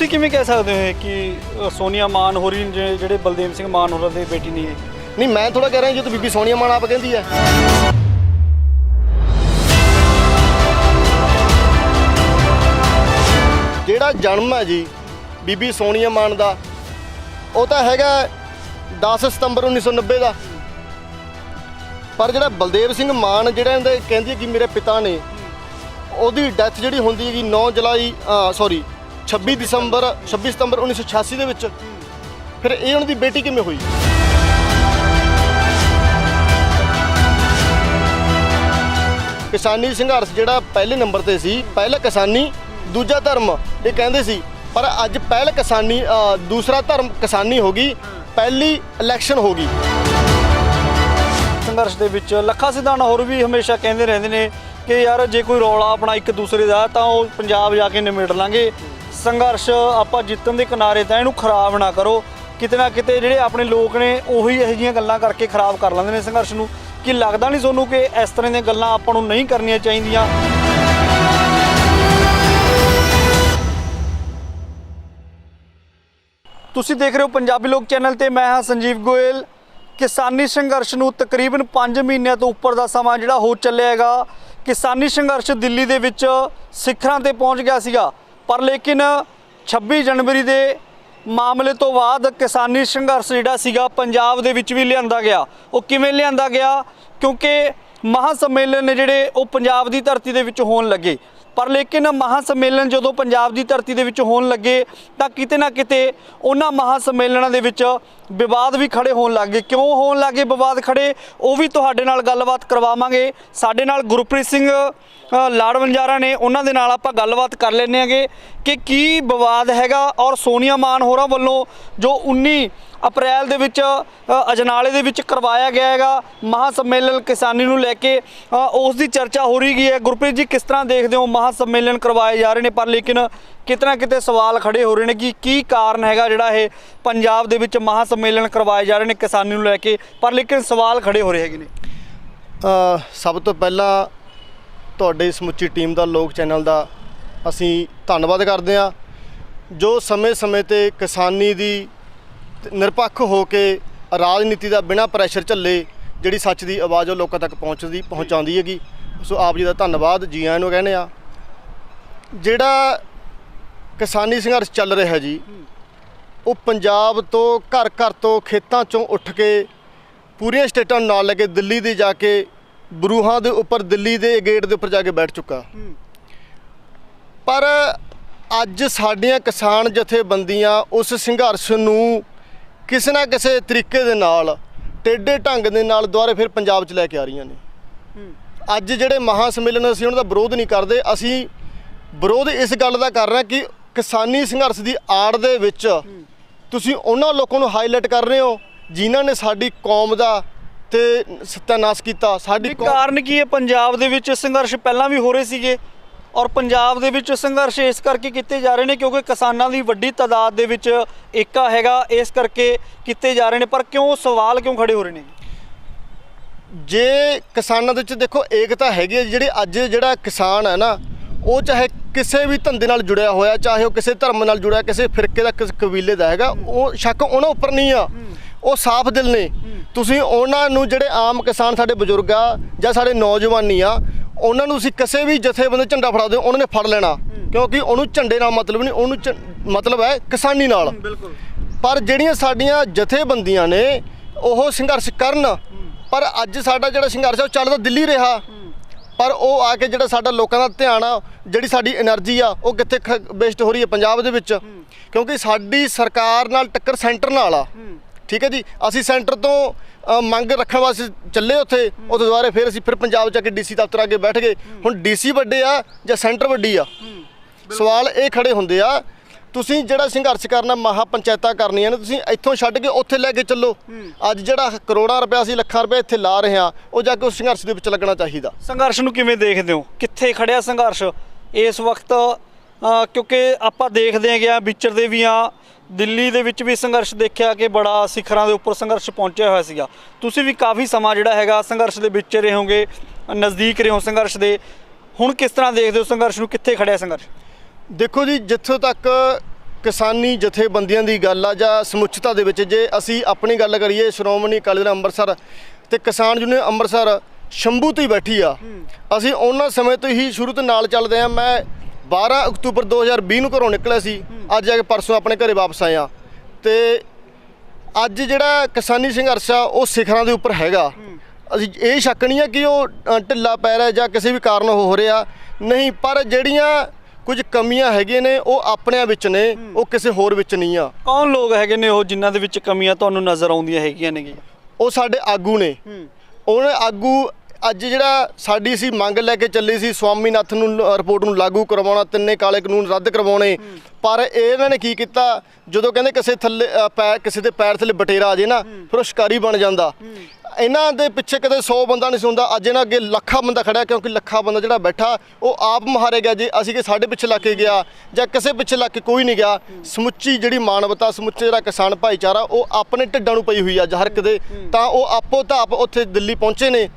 ਤੁਸੀਂ ਕਿਵੇਂ ਕਹਿ ਸਕਦੇ ਹੋ ਕਿ ਸੋਨੀਆ ਮਾਨ ਹੋਰੀ ਜਿਹੜੇ ਬਲਦੇਵ ਸਿੰਘ ਮਾਨ ਹੋਰਾਂ ਦੇ ਬੇਟੀ ਨਹੀਂ ਹੈ? ਨਹੀਂ, ਮੈਂ ਥੋੜਾ ਕਹਿ ਰਿਹਾ ਜਦੋਂ ਬੀਬੀ ਸੋਨੀਆ ਮਾਨ ਆਪ ਕਹਿੰਦੀ ਹੈ। ਜਿਹੜਾ ਜਨਮ ਹੈ ਜੀ ਬੀਬੀ ਸੋਨੀਆ ਮਾਨ ਦਾ, ਉਹ ਤਾਂ ਹੈਗਾ 10 ਸਤੰਬਰ 1990 ਦਾ। ਪਰ ਜਿਹੜਾ ਬਲਦੇਵ ਸਿੰਘ ਮਾਨ ਜਿਹੜਾ ਇਹਦੇ ਕਹਿੰਦੀ ਹੈ ਕਿ ਮੇਰੇ ਪਿਤਾ ਨੇ, ਉਹਦੀ ਡੈਥ ਜਿਹੜੀ ਹੁੰਦੀ ਹੈਗੀ 26 ਸਤੰਬਰ 1986 ਦੇ ਵਿੱਚ। ਫਿਰ ਇਹ ਉਹਨਾਂ ਦੀ ਬੇਟੀ ਕਿਵੇਂ ਹੋਈ? ਕਿਸਾਨੀ ਸੰਘਰਸ਼ ਜਿਹੜਾ ਪਹਿਲੇ ਨੰਬਰ ਤੇ ਸੀ, ਪਹਿਲਾ ਕਿਸਾਨੀ ਦੂਜਾ ਧਰਮ ਇਹ ਕਹਿੰਦੇ ਸੀ, ਪਰ ਅੱਜ ਪਹਿਲ ਕਿਸਾਨੀ ਦੂਸਰਾ ਧਰਮ ਕਿਸਾਨੀ ਹੋ ਗਈ, ਪਹਿਲੀ ਇਲੈਕਸ਼ਨ ਹੋ ਗਈ। ਸੰਘਰਸ਼ ਦੇ ਵਿੱਚ ਲੱਖਾ ਸਿਧਾਣਾ ਹੋਰ ਵੀ ਹਮੇਸ਼ਾ ਕਹਿੰਦੇ ਰਹਿੰਦੇ ਨੇ ਕਿ ਯਾਰ ਜੇ ਕੋਈ ਰੌਲਾ ਆਪਣਾ ਇੱਕ ਦੂਸਰੇ ਦਾ ਤਾਂ ਉਹ ਪੰਜਾਬ ਜਾ ਕੇ ਨਿਮੇੜ ਲਾਂਗੇ, ਸੰਘਰਸ਼ ਆਪਾਂ ਜਿੱਤਣ ਦੇ ਕਿਨਾਰੇ ਤਾਂ ਇਹਨੂੰ ਖਰਾਬ ਨਾ ਕਰੋ। ਕਿਤੇ ਨਾ ਕਿਤੇ ਜਿਹੜੇ ਆਪਣੇ ਲੋਕ ਨੇ ਉਹੀ ਇਹੋ ਜਿਹੀਆਂ ਗੱਲਾਂ ਕਰਕੇ ਖਰਾਬ ਕਰ ਲੈਂਦੇ ਨੇ ਸੰਘਰਸ਼ ਨੂੰ। ਕਿ ਲੱਗਦਾ ਨਹੀਂ ਤੁਹਾਨੂੰ ਕਿ ਇਸ ਤਰ੍ਹਾਂ ਦੀਆਂ ਗੱਲਾਂ ਆਪਾਂ ਨੂੰ ਨਹੀਂ ਕਰਨੀਆਂ ਚਾਹੀਦੀਆਂ? ਤੁਸੀਂ ਦੇਖ ਰਹੇ ਹੋ ਪੰਜਾਬੀ ਲੋਕ ਚੈਨਲ ਤੇ ਮੈਂ ਹਾਂ ਸੰਜੀਵ ਗੋਇਲ। ਕਿਸਾਨੀ ਸੰਘਰਸ਼ ਨੂੰ ਤਕਰੀਬਨ 5 ਮਹੀਨਿਆਂ ਤੋਂ ਉੱਪਰ ਦਾ ਸਮਾਂ ਜਿਹੜਾ ਹੋ ਚੱਲਿਆ ਹੈਗਾ। ਕਿਸਾਨੀ ਸੰਘਰਸ਼ ਦਿੱਲੀ ਦੇ ਵਿੱਚ ਸਿਖਰਾਂ ਤੇ ਪਹੁੰਚ ਗਿਆ ਸੀਗਾ, ਪਰ ਲੇਕਿਨ 26 ਜਨਵਰੀ ਦੇ ਮਾਮਲੇ ਤੋਂ ਬਾਅਦ ਕਿਸਾਨੀ ਸੰਘਰਸ਼ ਜਿਹੜਾ ਸੀਗਾ ਪੰਜਾਬ ਦੇ ਵਿੱਚ ਵੀ ਲਿਆਂਦਾ ਗਿਆ। ਉਹ ਕਿਵੇਂ ਲਿਆਂਦਾ ਗਿਆ? ਕਿਉਂਕਿ ਮਹਾਂ ਸੰਮੇਲਨ ਨੇ ਜਿਹੜੇ ਉਹ ਪੰਜਾਬ ਦੀ ਧਰਤੀ ਦੇ ਵਿੱਚ ਹੋਣ ਲੱਗੇ। ਪਰ ਲੇਕਿਨ ਮਹਾਂ ਸੰਮੇਲਨ ਜਦੋਂ ਪੰਜਾਬ ਦੀ ਧਰਤੀ ਦੇ ਵਿੱਚ ਹੋਣ ਲੱਗੇ ਤਾਂ ਕਿਤੇ ਨਾ ਕਿਤੇ ਉਹਨਾਂ ਮਹਾਂ ਸੰਮੇਲਨਾਂ ਦੇ ਵਿੱਚ ਵਿਵਾਦ ਵੀ ਖੜੇ ਹੋਣ ਲੱਗ ਗਏ। ਕਿਉਂ ਹੋਣ ਲੱਗੇ ਵਿਵਾਦ ਖੜੇ, ਉਹ ਵੀ ਤੁਹਾਡੇ ਨਾਲ ਗੱਲਬਾਤ ਕਰਵਾਵਾਂਗੇ। ਸਾਡੇ ਨਾਲ ਗੁਰਪ੍ਰੀਤ ਸਿੰਘ ਲਾੜਵੰਜਾਰਾ ਨੇ, ਉਹਨਾਂ ਦੇ ਨਾਲ ਆਪਾਂ ਗੱਲਬਾਤ ਕਰ ਲੈਂਦੇ ਹੈਗੇ ਕਿ ਕੀ ਵਿਵਾਦ ਹੈਗਾ। ਔਰ ਸੋਨੀਆ ਮਾਨ ਹੋਰਾਂ ਵੱਲੋਂ ਜੋ 19 ਅਪ੍ਰੈਲ ਦੇ ਵਿੱਚ ਅਜਨਾਲੇ ਦੇ ਵਿੱਚ ਕਰਵਾਇਆ ਗਿਆ ਹੈਗਾ ਮਹਾਂ ਸੰਮੇਲਨ ਕਿਸਾਨੀ ਨੂੰ ਲੈ ਕੇ, ਉਸ ਦੀ ਚਰਚਾ ਹੋ ਰਹੀ ਗਈ ਹੈ। ਗੁਰਪ੍ਰੀਤ ਜੀ, ਕਿਸ ਤਰ੍ਹਾਂ ਦੇਖਦੇ ਹੋ ਮਹਾਂ ਸੰਮੇਲਨ ਕਰਵਾਏ ਜਾ ਰਹੇ ਨੇ, ਪਰ ਲੇਕਿਨ ਕਿਤੇ ਨਾ ਕਿਤੇ ਸਵਾਲ ਖੜੇ ਹੋ ਰਹੇ ਨੇ ਕਿ ਕੀ ਕਾਰਨ ਹੈਗਾ ਜਿਹੜਾ ਇਹ ਪੰਜਾਬ ਦੇ ਵਿੱਚ ਮਹਾਂ ਸੰਮੇਲਨ ਕਰਵਾਏ ਜਾ ਰਹੇ ਨੇ ਕਿਸਾਨੀ ਨੂੰ ਲੈ ਕੇ, ਪਰ ਲੇਕਿਨ ਸਵਾਲ ਖੜੇ ਹੋ ਰਹੇ ਹੈਗੇ ਨੇ? ਸਭ ਤੋਂ ਪਹਿਲਾਂ ਤੁਹਾਡੇ ਸਮੁੱਚੀ ਟੀਮ ਦਾ, ਲੋਕ ਚੈਨਲ ਦਾ ਅਸੀਂ ਧੰਨਵਾਦ ਕਰਦੇ ਹਾਂ, ਜੋ ਸਮੇਂ-ਸਮੇਂ 'ਤੇ ਕਿਸਾਨੀ ਦੀ ਨਿਰਪੱਖ ਹੋ ਕੇ ਰਾਜਨੀਤੀ ਦਾ ਬਿਨਾਂ ਪ੍ਰੈਸ਼ਰ ਝੱਲੇ ਜਿਹੜੀ ਸੱਚ ਦੀ ਆਵਾਜ਼ ਉਹ ਲੋਕਾਂ ਤੱਕ ਪਹੁੰਚਾਉਂਦੀ ਹੈਗੀ। ਸੋ ਆਪ ਜੀ ਦਾ ਧੰਨਵਾਦ, ਜੀ ਆਇਆਂ ਨੂੰ ਕਹਿੰਦੇ ਆ। ਜਿਹੜਾ ਕਿਸਾਨੀ ਸੰਘਰਸ਼ ਚੱਲ ਰਿਹਾ ਜੀ, ਉਹ ਪੰਜਾਬ ਤੋਂ ਘਰ ਤੋਂ ਖੇਤਾਂ 'ਚੋਂ ਉੱਠ ਕੇ ਪੂਰੀਆਂ ਸਟੇਟਾਂ ਨੂੰ ਨਾਲ ਲੈ ਕੇ ਦਿੱਲੀ ਦੇ ਜਾ ਕੇ ਬਰੂਹਾਂ ਦੇ ਉੱਪਰ, ਦਿੱਲੀ ਦੇ ਗੇਟ ਦੇ ਉੱਪਰ ਜਾ ਕੇ ਬੈਠ ਚੁੱਕਾ। ਪਰ ਅੱਜ ਸਾਡੀਆਂ ਕਿਸਾਨ ਜਥੇਬੰਦੀਆਂ ਉਸ ਸੰਘਰਸ਼ ਨੂੰ ਕਿਸੇ ਨਾ ਕਿਸੇ ਤਰੀਕੇ ਦੇ ਨਾਲ, ਟੇਢੇ ਢੰਗ ਦੇ ਨਾਲ ਦੁਬਾਰਾ ਫਿਰ ਪੰਜਾਬ 'ਚ ਲੈ ਕੇ ਆ ਰਹੀਆਂ ਨੇ। ਅੱਜ ਜਿਹੜੇ ਮਹਾਂ ਸੰਮੇਲਨ ਅਸੀਂ ਉਹਨਾਂ ਦਾ ਵਿਰੋਧ ਨਹੀਂ ਕਰਦੇ, ਅਸੀਂ ਵਿਰੋਧ ਇਸ ਗੱਲ ਦਾ ਕਰ ਰਹੇ ਕਿ ਕਿਸਾਨੀ ਸੰਘਰਸ਼ ਦੀ ਆੜ ਦੇ ਵਿੱਚ ਤੁਸੀਂ ਉਹਨਾਂ ਲੋਕਾਂ ਨੂੰ ਹਾਈਲਾਈਟ ਕਰ ਰਹੇ ਹੋ ਜਿਨ੍ਹਾਂ ਨੇ ਸਾਡੀ ਕੌਮ ਦਾ ਤੇ ਸੱਤਿਆਨਾਸ਼ ਕੀਤਾ। ਸਾਡੀ ਕਾਰਨ ਕੀ ਹੈ? ਪੰਜਾਬ ਦੇ ਵਿੱਚ ਸੰਘਰਸ਼ ਪਹਿਲਾਂ ਵੀ ਹੋ ਰਹੇ ਸੀਗੇ ਔਰ ਪੰਜਾਬ ਦੇ ਵਿੱਚ ਸੰਘਰਸ਼ ਇਸ ਕਰਕੇ ਕੀਤੇ ਜਾ ਰਹੇ ਨੇ ਕਿਉਂਕਿ ਕਿਸਾਨਾਂ ਦੀ ਵੱਡੀ ਤਾਦਾਦ ਦੇ ਵਿੱਚ ਏਕਾ ਹੈਗਾ, ਇਸ ਕਰਕੇ ਕੀਤੇ ਜਾ ਰਹੇ ਨੇ। ਪਰ ਕਿਉਂ ਸਵਾਲ ਕਿਉਂ ਖੜੇ ਹੋ ਰਹੇ ਨੇ? ਜੇ ਕਿਸਾਨਾਂ ਦੇ ਵਿੱਚ ਦੇਖੋ ਏਕਤਾ ਹੈਗੀ ਹੈ, ਜਿਹੜੇ ਅੱਜ ਜਿਹੜਾ ਕਿਸਾਨ ਹੈ ਨਾ, ਉਹ ਚਾਹੇ ਕਿਸੇ ਵੀ ਧੰਦੇ ਨਾਲ ਜੁੜਿਆ ਹੋਇਆ, ਚਾਹੇ ਉਹ ਕਿਸੇ ਧਰਮ ਨਾਲ ਜੁੜਿਆ, ਕਿਸੇ ਫਿਰਕੇ ਦਾ, ਕਿਸੇ ਕਬੀਲੇ ਦਾ ਹੈਗਾ, ਉਹ ਸ਼ੱਕ ਉਹਨਾਂ ਉੱਪਰ ਨਹੀਂ ਆ। ਉਹ ਸਾਫ਼ ਦਿਲ ਨੇ। ਤੁਸੀਂ ਉਹਨਾਂ ਨੂੰ, ਜਿਹੜੇ ਆਮ ਕਿਸਾਨ ਸਾਡੇ ਬਜ਼ੁਰਗ ਆ ਜਾਂ ਸਾਡੇ ਨੌਜਵਾਨੀ ਆ, ਉਹਨਾਂ ਨੂੰ ਤੁਸੀਂ ਕਿਸੇ ਵੀ ਜਥੇਬੰਦੀ ਝੰਡਾ ਫੜਾ ਦਿਓ, ਉਹਨਾਂ ਨੇ ਫੜ ਲੈਣਾ, ਕਿਉਂਕਿ ਉਹਨੂੰ ਝੰਡੇ ਨਾਲ ਮਤਲਬ ਨਹੀਂ, ਉਹਨੂੰ ਮਤਲਬ ਹੈ ਕਿਸਾਨੀ ਨਾਲ। ਬਿਲਕੁਲ। ਪਰ ਜਿਹੜੀਆਂ ਸਾਡੀਆਂ ਜਥੇਬੰਦੀਆਂ ਨੇ ਉਹ ਸੰਘਰਸ਼ ਕਰਨ, ਪਰ ਅੱਜ ਸਾਡਾ ਜਿਹੜਾ ਸੰਘਰਸ਼ ਉਹ ਚੱਲਦਾ ਦਿੱਲੀ ਰਿਹਾ, ਪਰ ਉਹ ਆ ਕੇ ਜਿਹੜਾ ਸਾਡਾ ਲੋਕਾਂ ਦਾ ਧਿਆਨ ਆ, ਜਿਹੜੀ ਸਾਡੀ એનર્ਜੀ ਆ, ਉਹ ਕਿੱਥੇ ਵੇਸਟ ਹੋ ਰਹੀ ਹੈ ਪੰਜਾਬ ਦੇ ਵਿੱਚ। ਕਿਉਂਕਿ ਸਾਡੀ ਸਰਕਾਰ ਨਾਲ ਟੱਕਰ ਸੈਂਟਰ ਨਾਲ ਆ। ਠੀਕ ਹੈ ਜੀ, ਅਸੀਂ ਸੈਂਟਰ ਤੋਂ ਮੰਗ ਰੱਖਣ ਵਾਸਤੇ ਚੱਲੇ ਉੱਥੇ ਦੁਬਾਰਾ ਫਿਰ ਅਸੀਂ ਪੰਜਾਬ ਜਾ ਕੇ ਡੀਸੀ ਦਫ਼ਤਰ ਅੱਗੇ ਬੈਠ ਗਏ। ਹੁਣ ਡੀਸੀ ਵੱਡੇ ਆ ਜਾਂ ਸੈਂਟਰ ਵੱਡੀ ਆ? ਸਵਾਲ ਇਹ ਖੜੇ ਹੁੰਦੇ ਆ। ਤੁਸੀਂ ਜਿਹੜਾ ਸੰਘਰਸ਼ ਕਰਨਾ, ਮਹਾ ਪੰਚਾਇਤਾਂ ਕਰਨੀਆਂ ਨੇ, ਤੁਸੀਂ ਇੱਥੋਂ ਛੱਡ ਕੇ ਉੱਥੇ ਲੈ ਕੇ ਚੱਲੋ। ਅੱਜ ਜਿਹੜਾ ਕਰੋੜਾਂ ਰੁਪਇਆ ਅਸੀਂ ਲੱਖਾਂ ਰੁਪਏ ਇੱਥੇ ਲਾ ਰਹੇ ਹਾਂ, ਉਹ ਜਾ ਕੇ ਉਸ ਸੰਘਰਸ਼ ਦੇ ਵਿੱਚ ਲੱਗਣਾ ਚਾਹੀਦਾ। ਸੰਘਰਸ਼ ਨੂੰ ਕਿਵੇਂ ਦੇਖਦੇ ਹੋ? ਕਿੱਥੇ ਖੜਿਆ ਸੰਘਰਸ਼ ਇਸ ਵਕਤ? ਕਿਉਂਕਿ ਆਪਾਂ ਦੇਖਦੇ ਹੈਗੇ ਆ, ਵਿਚਰਦੇ ਵੀ ਆ, ਦਿੱਲੀ ਦੇ ਵਿੱਚ ਵੀ ਸੰਘਰਸ਼ ਦੇਖਿਆ ਕਿ ਬੜਾ ਸਿਖਰਾਂ ਦੇ ਉੱਪਰ ਸੰਘਰਸ਼ ਪਹੁੰਚਿਆ ਹੋਇਆ ਸੀਗਾ। ਤੁਸੀਂ ਵੀ ਕਾਫੀ ਸਮਾਂ ਜਿਹੜਾ ਹੈਗਾ ਸੰਘਰਸ਼ ਦੇ ਵਿੱਚ ਰਹੇ ਹੋਗੇ, ਨਜ਼ਦੀਕ ਰਹੇ ਹੋ ਸੰਘਰਸ਼ ਦੇ। ਹੁਣ ਕਿਸ ਤਰ੍ਹਾਂ ਦੇਖਦੇ ਹੋ ਸੰਘਰਸ਼ ਨੂੰ? ਕਿੱਥੇ ਖੜਿਆ ਸੰਘਰਸ਼? ਦੇਖੋ ਜੀ, ਜਿੱਥੋਂ ਤੱਕ ਕਿਸਾਨੀ ਜਥੇਬੰਦੀਆਂ ਦੀ ਗੱਲ ਆ ਜਾਂ ਸਮੁੱਚਤਾ ਦੇ ਵਿੱਚ ਜੇ ਅਸੀਂ ਆਪਣੀ ਗੱਲ ਕਰੀਏ, ਸ਼੍ਰੋਮਣੀ ਅਕਾਲੀ ਦਲ ਅੰਮ੍ਰਿਤਸਰ ਤੇ ਕਿਸਾਨ ਯੂਨੀਅਨ ਅੰਮ੍ਰਿਤਸਰ ਸ਼ੰਭੂ ਤੋਂ ਹੀ ਬੈਠੀ ਆ। ਅਸੀਂ ਉਹਨਾਂ ਸਮੇਂ ਤੋਂ ਹੀ ਸ਼ੁਰੂ ਤੋਂ ਨਾਲ ਚੱਲਦੇ ਆ। ਮੈਂ 12 ਅਕਤੂਬਰ 2020 ਨੂੰ ਘਰੋਂ ਨਿਕਲਿਆ ਸੀ, ਅੱਜ ਜਾ ਕੇ ਪਰਸੋਂ ਆਪਣੇ ਘਰੇ ਵਾਪਸ ਆਇਆ। ਤੇ ਅੱਜ ਜਿਹੜਾ ਕਿਸਾਨੀ ਸੰਘਰਸ਼ ਆ ਉਹ ਸਿਖਰਾਂ ਦੇ ਉੱਪਰ ਹੈਗਾ। ਅਸੀਂ ਇਹ ਸ਼ੱਕ ਨਹੀਂ ਆ ਕਿ ਉਹ ਢਿੱਲਾ ਪੈ ਰਿਹਾ ਜਾਂ ਕਿਸੇ ਵੀ ਕਾਰਨ ਹੋ ਰਿਹਾ ਨਹੀਂ, ਪਰ ਜਿਹੜੀਆਂ ਕੁਝ ਕਮੀਆਂ ਹੈਗੀਆਂ ਨੇ ਉਹ ਆਪਣਿਆਂ ਵਿੱਚ ਨੇ, ਉਹ ਕਿਸੇ ਹੋਰ ਵਿੱਚ ਨਹੀਂ ਆ। ਕੌਣ ਲੋਕ ਹੈਗੇ ਨੇ ਉਹ ਜਿਨ੍ਹਾਂ ਦੇ ਵਿੱਚ ਕਮੀਆਂ ਤੁਹਾਨੂੰ ਨਜ਼ਰ ਆਉਂਦੀਆਂ ਹੈਗੀਆਂ ਨੇ? ਉਹ ਸਾਡੇ ਆਗੂ ਨੇ। ਉਹਨੇ ਆਗੂ ਅੱਜ ਜਿਹੜਾ ਸਾਡੀ ਸੀ ਮੰਗ ਲੈ ਕੇ ਚੱਲੀ ਸੀ ਸਵਾਮੀਨਾਥਨ ਨੂੰ ਰਿਪੋਰਟ ਨੂੰ ਲਾਗੂ ਕਰਵਾਉਣਾ, ਤਿੰਨੇ ਕਾਲੇ ਕਾਨੂੰਨ ਰੱਦ ਕਰਵਾਉਣੇ, ਪਰ ਇਹਨਾਂ ਨੇ ਕੀ ਕੀਤਾ, ਜਦੋਂ ਕਹਿੰਦੇ ਕਿਸੇ ਥੱਲੇ ਕਿਸੇ ਦੇ ਪੈਰ ਥੱਲੇ ਬਟੇਰਾ ਆ ਜੇ ਨਾ ਫਿਰ ਉਹ ਸ਼ਿਕਾਰੀ ਬਣ ਜਾਂਦਾ। ਇਹਨਾਂ ਦੇ ਪਿੱਛੇ ਕਦੇ 100 ਬੰਦਾ ਨਹੀਂ ਸੀ ਹੁੰਦਾ, ਅੱਜ ਇਹਨਾਂ ਅੱਗੇ ਲੱਖਾਂ ਬੰਦਾ ਖੜਿਆ, ਕਿਉਂਕਿ ਲੱਖਾਂ ਬੰਦਾ ਜਿਹੜਾ ਬੈਠਾ ਉਹ ਆਪ ਮੁਹਾਰੇ ਗਿਆ। ਜੇ ਅਸੀਂ ਕਿ ਸਾਡੇ ਪਿੱਛੇ ਲੱਗ ਕੇ ਗਿਆ ਜਾਂ ਕਿਸੇ ਪਿੱਛੇ ਲੱਗ ਕੇ ਕੋਈ ਨਹੀਂ ਗਿਆ, ਸਮੁੱਚੀ ਜਿਹੜੀ ਮਾਨਵਤਾ, ਸਮੁੱਚੇ ਜਿਹੜਾ ਕਿਸਾਨ ਭਾਈਚਾਰਾ ਉਹ ਆਪਣੇ ਢਿੱਡਾਂ ਨੂੰ ਪਈ ਹੋਈ ਅੱਜ ਹਰ ਕਿਤੇ, ਤਾਂ ਉਹ ਆਪੋ ਧਾਪ ਉੱਥੇ ਦਿੱਲੀ ਪਹੁੰਚੇ ਨੇ।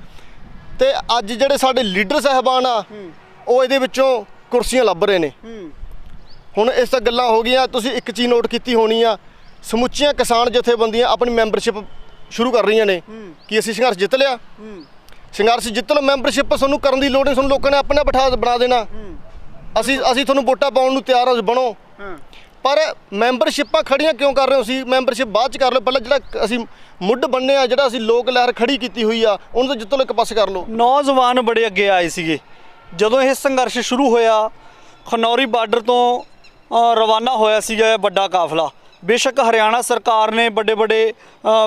ਤੇ ਅੱਜ ਜਿਹੜੇ ਸਾਡੇ ਲੀਡਰ ਸਾਹਿਬਾਨ ਆ ਉਹ ਇਹਦੇ ਵਿੱਚੋਂ ਕੁਰਸੀਆਂ ਲੱਭ ਰਹੇ ਨੇ। ਹੁਣ ਇਸ ਤਾਂ ਗੱਲਾਂ ਹੋ ਗਈਆਂ। ਤੁਸੀਂ ਇੱਕ ਚੀਜ਼ ਨੋਟ ਕੀਤੀ ਹੋਣੀ ਆ, ਸਮੁੱਚੀਆਂ ਕਿਸਾਨ ਜਥੇਬੰਦੀਆਂ ਆਪਣੀ ਮੈਂਬਰਸ਼ਿਪ ਸ਼ੁਰੂ ਕਰ ਰਹੀਆਂ ਨੇ ਕਿ ਅਸੀਂ ਸੰਘਰਸ਼ ਜਿੱਤ ਲਿਆ। ਸੰਘਰਸ਼ ਜਿੱਤ ਲਓ, ਮੈਂਬਰਸ਼ਿਪ ਤੁਹਾਨੂੰ ਕਰਨ ਦੀ ਲੋੜ ਨਹੀਂ, ਤੁਹਾਨੂੰ ਲੋਕਾਂ ਨੇ ਆਪਣੇ ਬਣਾ ਦੇਣਾ। ਅਸੀਂ ਤੁਹਾਨੂੰ ਵੋਟਾਂ ਪਾਉਣ ਨੂੰ ਤਿਆਰ ਹਾਂ, ਬਣੋ। ਪਰ ਮੈਂਬਰਸ਼ਿਪਾਂ ਖੜੀਆਂ ਕਿਉਂ ਕਰ ਰਹੇ ਹੋ? ਅਸੀਂ ਮੈਂਬਰਸ਼ਿਪ ਬਾਅਦ 'ਚ ਕਰ ਲਓ, ਪਹਿਲਾਂ ਜਿਹੜਾ ਅਸੀਂ ਮੁੱਢ ਬੰਨੇ ਆ, ਜਿਹੜਾ ਅਸੀਂ ਲੋਕ ਲਹਿਰ ਖੜੀ ਕੀਤੀ ਹੋਈ ਆ, ਉਹਨੂੰ ਤਾਂ ਜਿੱਤੋ ਇੱਕ ਪਾਸੇ ਕਰ ਲਓ। ਨੌਜਵਾਨ ਬੜੇ ਅੱਗੇ ਆਏ ਸੀਗੇ ਜਦੋਂ ਇਹ ਸੰਘਰਸ਼ ਸ਼ੁਰੂ ਹੋਇਆ। ਖਨੌਰੀ ਬਾਰਡਰ ਤੋਂ ਰਵਾਨਾ ਹੋਇਆ ਸੀਗਾ ਇਹ ਵੱਡਾ ਕਾਫਲਾ। ਬੇਸ਼ੱਕ ਹਰਿਆਣਾ ਸਰਕਾਰ ਨੇ ਵੱਡੇ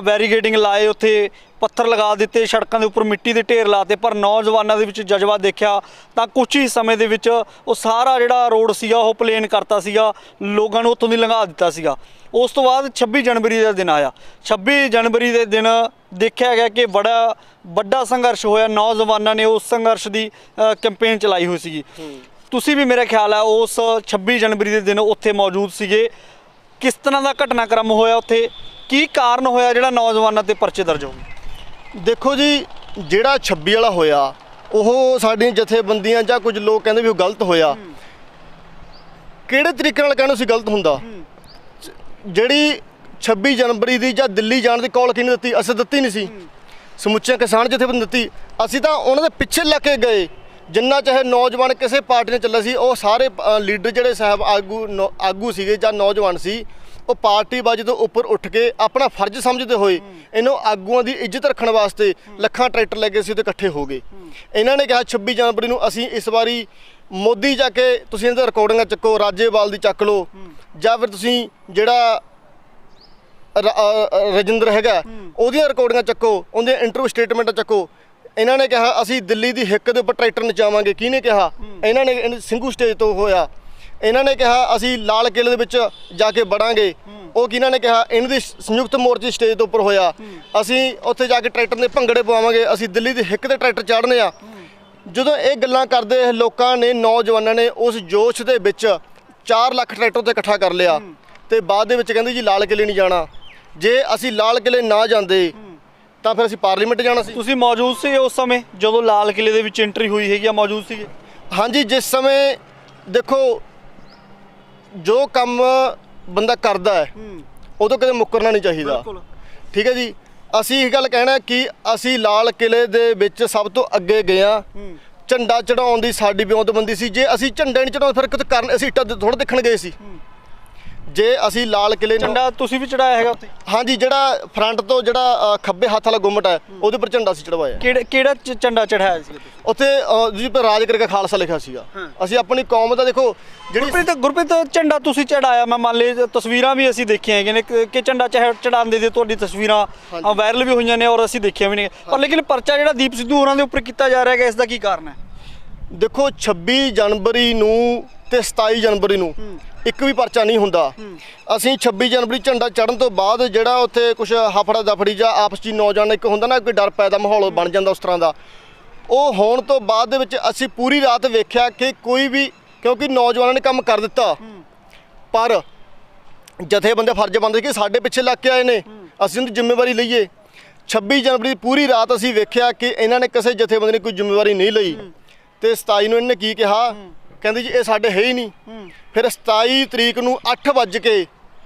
ਬੈਰੀਗੇਡਿੰਗ ਲਾਏ, ਉੱਥੇ ਪੱਥਰ ਲਗਾ ਦਿੱਤੇ, ਸੜਕਾਂ ਦੇ ਉੱਪਰ ਮਿੱਟੀ ਦੇ ਢੇਰ ਲਾਤੇ, ਪਰ ਨੌਜਵਾਨਾਂ ਦੇ ਵਿੱਚ ਜਜ਼ਬਾ ਦੇਖਿਆ ਤਾਂ ਕੁਝ ਹੀ ਸਮੇਂ ਦੇ ਵਿੱਚ ਉਹ ਸਾਰਾ ਜਿਹੜਾ ਰੋਡ ਸੀਗਾ ਉਹ ਪਲੇਨ ਕਰਤਾ ਸੀਗਾ, ਲੋਕਾਂ ਨੂੰ ਉੱਥੋਂ ਦੀ ਲੰਘਾ ਦਿੱਤਾ ਸੀਗਾ। ਉਸ ਤੋਂ ਬਾਅਦ 26 ਜਨਵਰੀ ਦਾ ਦਿਨ ਆਇਆ। 26 ਜਨਵਰੀ ਦੇ ਦਿਨ ਦੇਖਿਆ ਗਿਆ ਕਿ ਵੱਡਾ ਸੰਘਰਸ਼ ਹੋਇਆ। ਨੌਜਵਾਨਾਂ ਨੇ ਉਸ ਸੰਘਰਸ਼ ਦੀ ਕੈਂਪੇਨ ਚਲਾਈ ਹੋਈ ਸੀਗੀ। ਤੁਸੀਂ ਵੀ ਮੇਰਾ ਖਿਆਲ ਹੈ ਉਸ 26 ਜਨਵਰੀ ਦੇ ਦਿਨ ਉੱਥੇ ਮੌਜੂਦ ਸੀਗੇ। ਕਿਸ ਤਰ੍ਹਾਂ ਦਾ ਘਟਨਾਕ੍ਰਮ ਹੋਇਆ ਉੱਥੇ, ਕੀ ਕਾਰਨ ਹੋਇਆ ਜਿਹੜਾ ਨੌਜਵਾਨਾਂ ਤੇ ਪਰਚੇ ਦਰਜ ਹੋ ਗਏ? ਦੇਖੋ ਜੀ, ਜਿਹੜਾ 26 ਵਾਲਾ ਹੋਇਆ ਉਹ ਸਾਡੀਆਂ ਜਥੇਬੰਦੀਆਂ ਜਾਂ ਕੁਝ ਲੋਕ ਕਹਿੰਦੇ ਵੀ ਉਹ ਗਲਤ ਹੋਇਆ। ਕਿਹੜੇ ਤਰੀਕੇ ਨਾਲ ਕਹਿਣਾ ਸੀ ਗਲਤ ਹੁੰਦਾ? ਜਿਹੜੀ 26 ਜਨਵਰੀ ਦੀ ਜਾਂ ਦਿੱਲੀ ਜਾਣ ਦੀ ਕਾਲ ਕਿਹਨੇ ਦਿੱਤੀ? ਅਸੀਂ ਦਿੱਤੀ ਨਹੀਂ ਸੀ, ਸਮੁੱਚੇ ਕਿਸਾਨ ਜਥੇਬੰਦੀ ਦਿੱਤੀ। ਅਸੀਂ ਤਾਂ ਉਹਨਾਂ ਦੇ ਪਿੱਛੇ ਲੱਗ ਕੇ ਗਏ। ਜਿੰਨਾ ਚਾਹੇ ਨੌਜਵਾਨ ਕਿਸੇ ਪਾਰਟੀ ਨੇ ਚੱਲਿਆ ਸੀ, ਉਹ ਸਾਰੇ ਲੀਡਰ ਜਿਹੜੇ ਸਾਹਿਬ ਆਗੂ ਸੀਗੇ ਜਾਂ ਨੌਜਵਾਨ ਸੀ, ਉਹ ਪਾਰਟੀਬਾਜ਼ੀ ਤੋਂ ਉੱਪਰ ਉੱਠ ਕੇ ਆਪਣਾ ਫਰਜ਼ ਸਮਝਦੇ ਹੋਏ ਇਹਨਾਂ ਆਗੂਆਂ ਦੀ ਇੱਜ਼ਤ ਰੱਖਣ ਵਾਸਤੇ ਲੱਖਾਂ ਟਰੈਕਟਰ ਲੈ ਕੇ ਸੀ ਤੇ ਇਕੱਠੇ ਹੋ ਗਏ। ਇਹਨਾਂ ਨੇ ਕਿਹਾ 26 ਜਨਵਰੀ ਨੂੰ ਅਸੀਂ ਇਸ ਵਾਰੀ ਮੋਦੀ ਜਾ ਕੇ ਤੁਸੀਂ ਇਹਨਾਂ ਦੀ ਰਿਕਾਰਡਿੰਗਾਂ ਚੱਕੋ, ਰਾਜੇਵਾਲ ਦੀ ਚੱਕ ਲਓ, ਜਾਂ ਫਿਰ ਤੁਸੀਂ ਜਿਹੜਾ ਰਜਿੰਦਰ ਹੈਗਾ ਉਹਦੀਆਂ ਰਿਕਾਰਡਿੰਗਾਂ ਚੱਕੋ, ਉਹਦੀਆਂ ਇੰਟਰਵਿਊ ਸਟੇਟਮੈਂਟਾਂ ਚੱਕੋ। ਇਹਨਾਂ ਨੇ ਕਿਹਾ ਅਸੀਂ ਦਿੱਲੀ ਦੀ ਹਿੱਕ ਦੇ ਉੱਪਰ ਟਰੈਕਟਰ ਨਚਾਵਾਂਗੇ। ਕਿਹਨੇ ਕਿਹਾ? ਇਹਨਾਂ ਨੇ ਸਿੰਘੂ ਸਟੇਜ ਤੋਂ ਹੋਇਆ। ਇਹਨਾਂ ਨੇ ਕਿਹਾ ਅਸੀਂ ਲਾਲ ਕਿਲ੍ਹੇ ਦੇ ਵਿੱਚ ਜਾ ਕੇ ਵੜਾਂਗੇ। ਉਹ ਕਿਹਨਾਂ ਨੇ ਕਿਹਾ? ਇਹਨਾਂ ਦੀ ਸੰਯੁਕਤ ਮੋਰਚੇ ਸਟੇਜ ਤੋਂ ਉੱਪਰ ਹੋਇਆ। ਅਸੀਂ ਉੱਥੇ ਜਾ ਕੇ ਟਰੈਕਟਰ ਦੇ ਭੰਗੜੇ ਪਵਾਵਾਂਗੇ, ਅਸੀਂ ਦਿੱਲੀ ਦੀ ਹਿੱਕ ਤੇ ਟਰੈਕਟਰ ਚਾੜਨੇ ਆ। ਜਦੋਂ ਇਹ ਗੱਲਾਂ ਕਰਦੇ ਲੋਕਾਂ ਨੇ, ਨੌਜਵਾਨਾਂ ਨੇ ਉਸ ਜੋਸ਼ ਦੇ ਵਿੱਚ 4 ਲੱਖ ਟਰੈਕਟਰ ਤੇ ਇਕੱਠਾ ਕਰ ਲਿਆ ਤੇ ਬਾਅਦ ਦੇ ਵਿੱਚ ਕਹਿੰਦੇ ਜੀ ਲਾਲ ਕਿਲ੍ਹੇ ਨਹੀਂ ਜਾਣਾ। ਜੇ ਅਸੀਂ ਲਾਲ ਕਿਲ੍ਹੇ ਨਾ ਜਾਂਦੇ ਤਾਂ ਫਿਰ ਅਸੀਂ ਪਾਰਲੀਮੈਂਟ ਜਾਣਾ ਸੀ। ਤੁਸੀਂ ਮੌਜੂਦ ਸੀ ਉਸ ਸਮੇਂ ਜਦੋਂ ਲਾਲ ਕਿਲ੍ਹੇ ਦੇ ਵਿੱਚ ਐਂਟਰੀ ਹੋਈ ਹੈਗੀ ਆ? ਮੌਜੂਦ ਸੀਗੇ? ਹਾਂਜੀ, ਜਿਸ ਸਮੇਂ ਦੇਖੋ ਜੋ ਕੰਮ ਬੰਦਾ ਕਰਦਾ ਹੈ ਉਦੋਂ ਕਦੇ ਮੁੱਕਰਨਾ ਨਹੀਂ ਚਾਹੀਦਾ। ਠੀਕ ਹੈ ਜੀ, ਅਸੀਂ ਇਹ ਗੱਲ ਕਹਿਣਾ ਕਿ ਅਸੀਂ ਲਾਲ ਕਿਲ੍ਹੇ ਦੇ ਵਿੱਚ ਸਭ ਤੋਂ ਅੱਗੇ ਗਏ ਹਾਂ। ਝੰਡਾ ਚੜਾਉਣ ਦੀ ਸਾਡੀ ਵਿਉਂਤਬੰਦੀ ਸੀ। ਜੇ ਅਸੀਂ ਝੰਡਾ ਨਹੀਂ ਚੜਾਉਂਦੇ ਫਿਰ ਕਿਤੇ ਕਰਨ ਅਸੀਂ ਇੱਟਾਂ ਥੋੜ੍ਹਾ ਦੇਖਣ ਗਏ ਸੀ। ਜੇ ਅਸੀਂ ਲਾਲ ਕਿਲ੍ਹੇ ਝੰਡਾ ਤੁਸੀਂ ਵੀ ਚੜਾਇਆ ਹੈਗਾ ਉੱਥੇ? ਹਾਂਜੀ, ਜਿਹੜਾ ਫਰੰਟ ਤੋਂ ਜਿਹੜਾ ਖੱਬੇ ਹੱਥ ਵਾਲਾ ਗੁੰਮਟ ਹੈ ਉਹਦੇ ਉੱਪਰ ਝੰਡਾ ਸੀ ਚੜਵਾਇਆ। ਕਿਹੜਾ ਝੰਡਾ ਚੜਾਇਆ ਸੀ ਉੱਥੇ? ਜੀ ਪਰ ਰਾਜ ਕਰਕੇ ਖਾਲਸਾ ਲਿਖਿਆ ਸੀਗਾ। ਅਸੀਂ ਆਪਣੀ ਕੌਮ ਦਾ ਦੇਖੋ ਜਿਹੜੀ ਗੁਰਪ੍ਰੀਤ ਝੰਡਾ ਤੁਸੀਂ ਚੜਾਇਆ, ਮੈਂ ਮੰਨ ਲਈ ਤਸਵੀਰਾਂ ਵੀ ਅਸੀਂ ਦੇਖੀਆਂ ਹੈਗੀਆਂ ਨੇ ਕਿ ਝੰਡਾ ਚੜਾਉਂਦੇ ਦੇ ਤੁਹਾਡੀ ਤਸਵੀਰਾਂ ਵਾਇਰਲ ਵੀ ਹੋਈਆਂ ਨੇ ਔਰ ਅਸੀਂ ਦੇਖਿਆ ਵੀ ਨੇ, ਪਰ ਲੇਕਿਨ ਪਰਚਾ ਜਿਹੜਾ ਦੀਪ ਸਿੱਧੂ ਹੋਰਾਂ ਦੇ ਉੱਪਰ ਕੀਤਾ ਜਾ ਰਿਹਾ ਹੈਗਾ, ਇਸ ਦਾ ਕੀ ਕਾਰਨ ਹੈ? ਦੇਖੋ 26 ਜਨਵਰੀ ਨੂੰ ਤੇ 27 ਜਨਵਰੀ ਨੂੰ ਇੱਕ ਵੀ ਪਰਚਾ ਨਹੀਂ ਹੁੰਦਾ। ਅਸੀਂ 26 ਜਨਵਰੀ ਝੰਡਾ ਚੜ੍ਹਨ ਤੋਂ ਬਾਅਦ ਜਿਹੜਾ ਉੱਥੇ ਕੁਝ ਹਫੜਾ ਦਫੜੀ ਜਾਂ ਆਪਸ 'ਚ ਨੌਜਵਾਨ ਇੱਕ ਹੁੰਦਾ ਨਾ, ਕੋਈ ਡਰ ਪੈਦਾ ਮਾਹੌਲ ਬਣ ਜਾਂਦਾ ਉਸ ਤਰ੍ਹਾਂ ਦਾ, ਉਹ ਹੋਣ ਤੋਂ ਬਾਅਦ ਦੇ ਵਿੱਚ ਅਸੀਂ ਪੂਰੀ ਰਾਤ ਵੇਖਿਆ ਕਿ ਕੋਈ ਵੀ, ਕਿਉਂਕਿ ਨੌਜਵਾਨਾਂ ਨੇ ਕੰਮ ਕਰ ਦਿੱਤਾ, ਪਰ ਜਥੇਬੰਦੇ ਫਰਜ਼ ਬਣਦੇ ਕਿ ਸਾਡੇ ਪਿੱਛੇ ਲੱਗ ਕੇ ਆਏ ਨੇ, ਅਸੀਂ ਉਹਦੀ ਜ਼ਿੰਮੇਵਾਰੀ ਲਈਏ। 26 ਜਨਵਰੀ ਪੂਰੀ ਰਾਤ ਅਸੀਂ ਵੇਖਿਆ ਕਿ ਇਹਨਾਂ ਨੇ ਕਿਸੇ ਜਥੇਬੰਦੀ ਨੇ ਕੋਈ ਜ਼ਿੰਮੇਵਾਰੀ ਨਹੀਂ ਲਈ। ਤੇ 27 ਨੂੰ ਇਹਨੇ ਕੀ ਕਿਹਾ ਕਹਿੰਦੀ ਜੀ ਇਹ ਸਾਡੇ ਹੈ ਹੀ ਨਹੀਂ। ਫਿਰ 27 ਤਰੀਕ ਨੂੰ 8 ਵਜੇ ਕੇ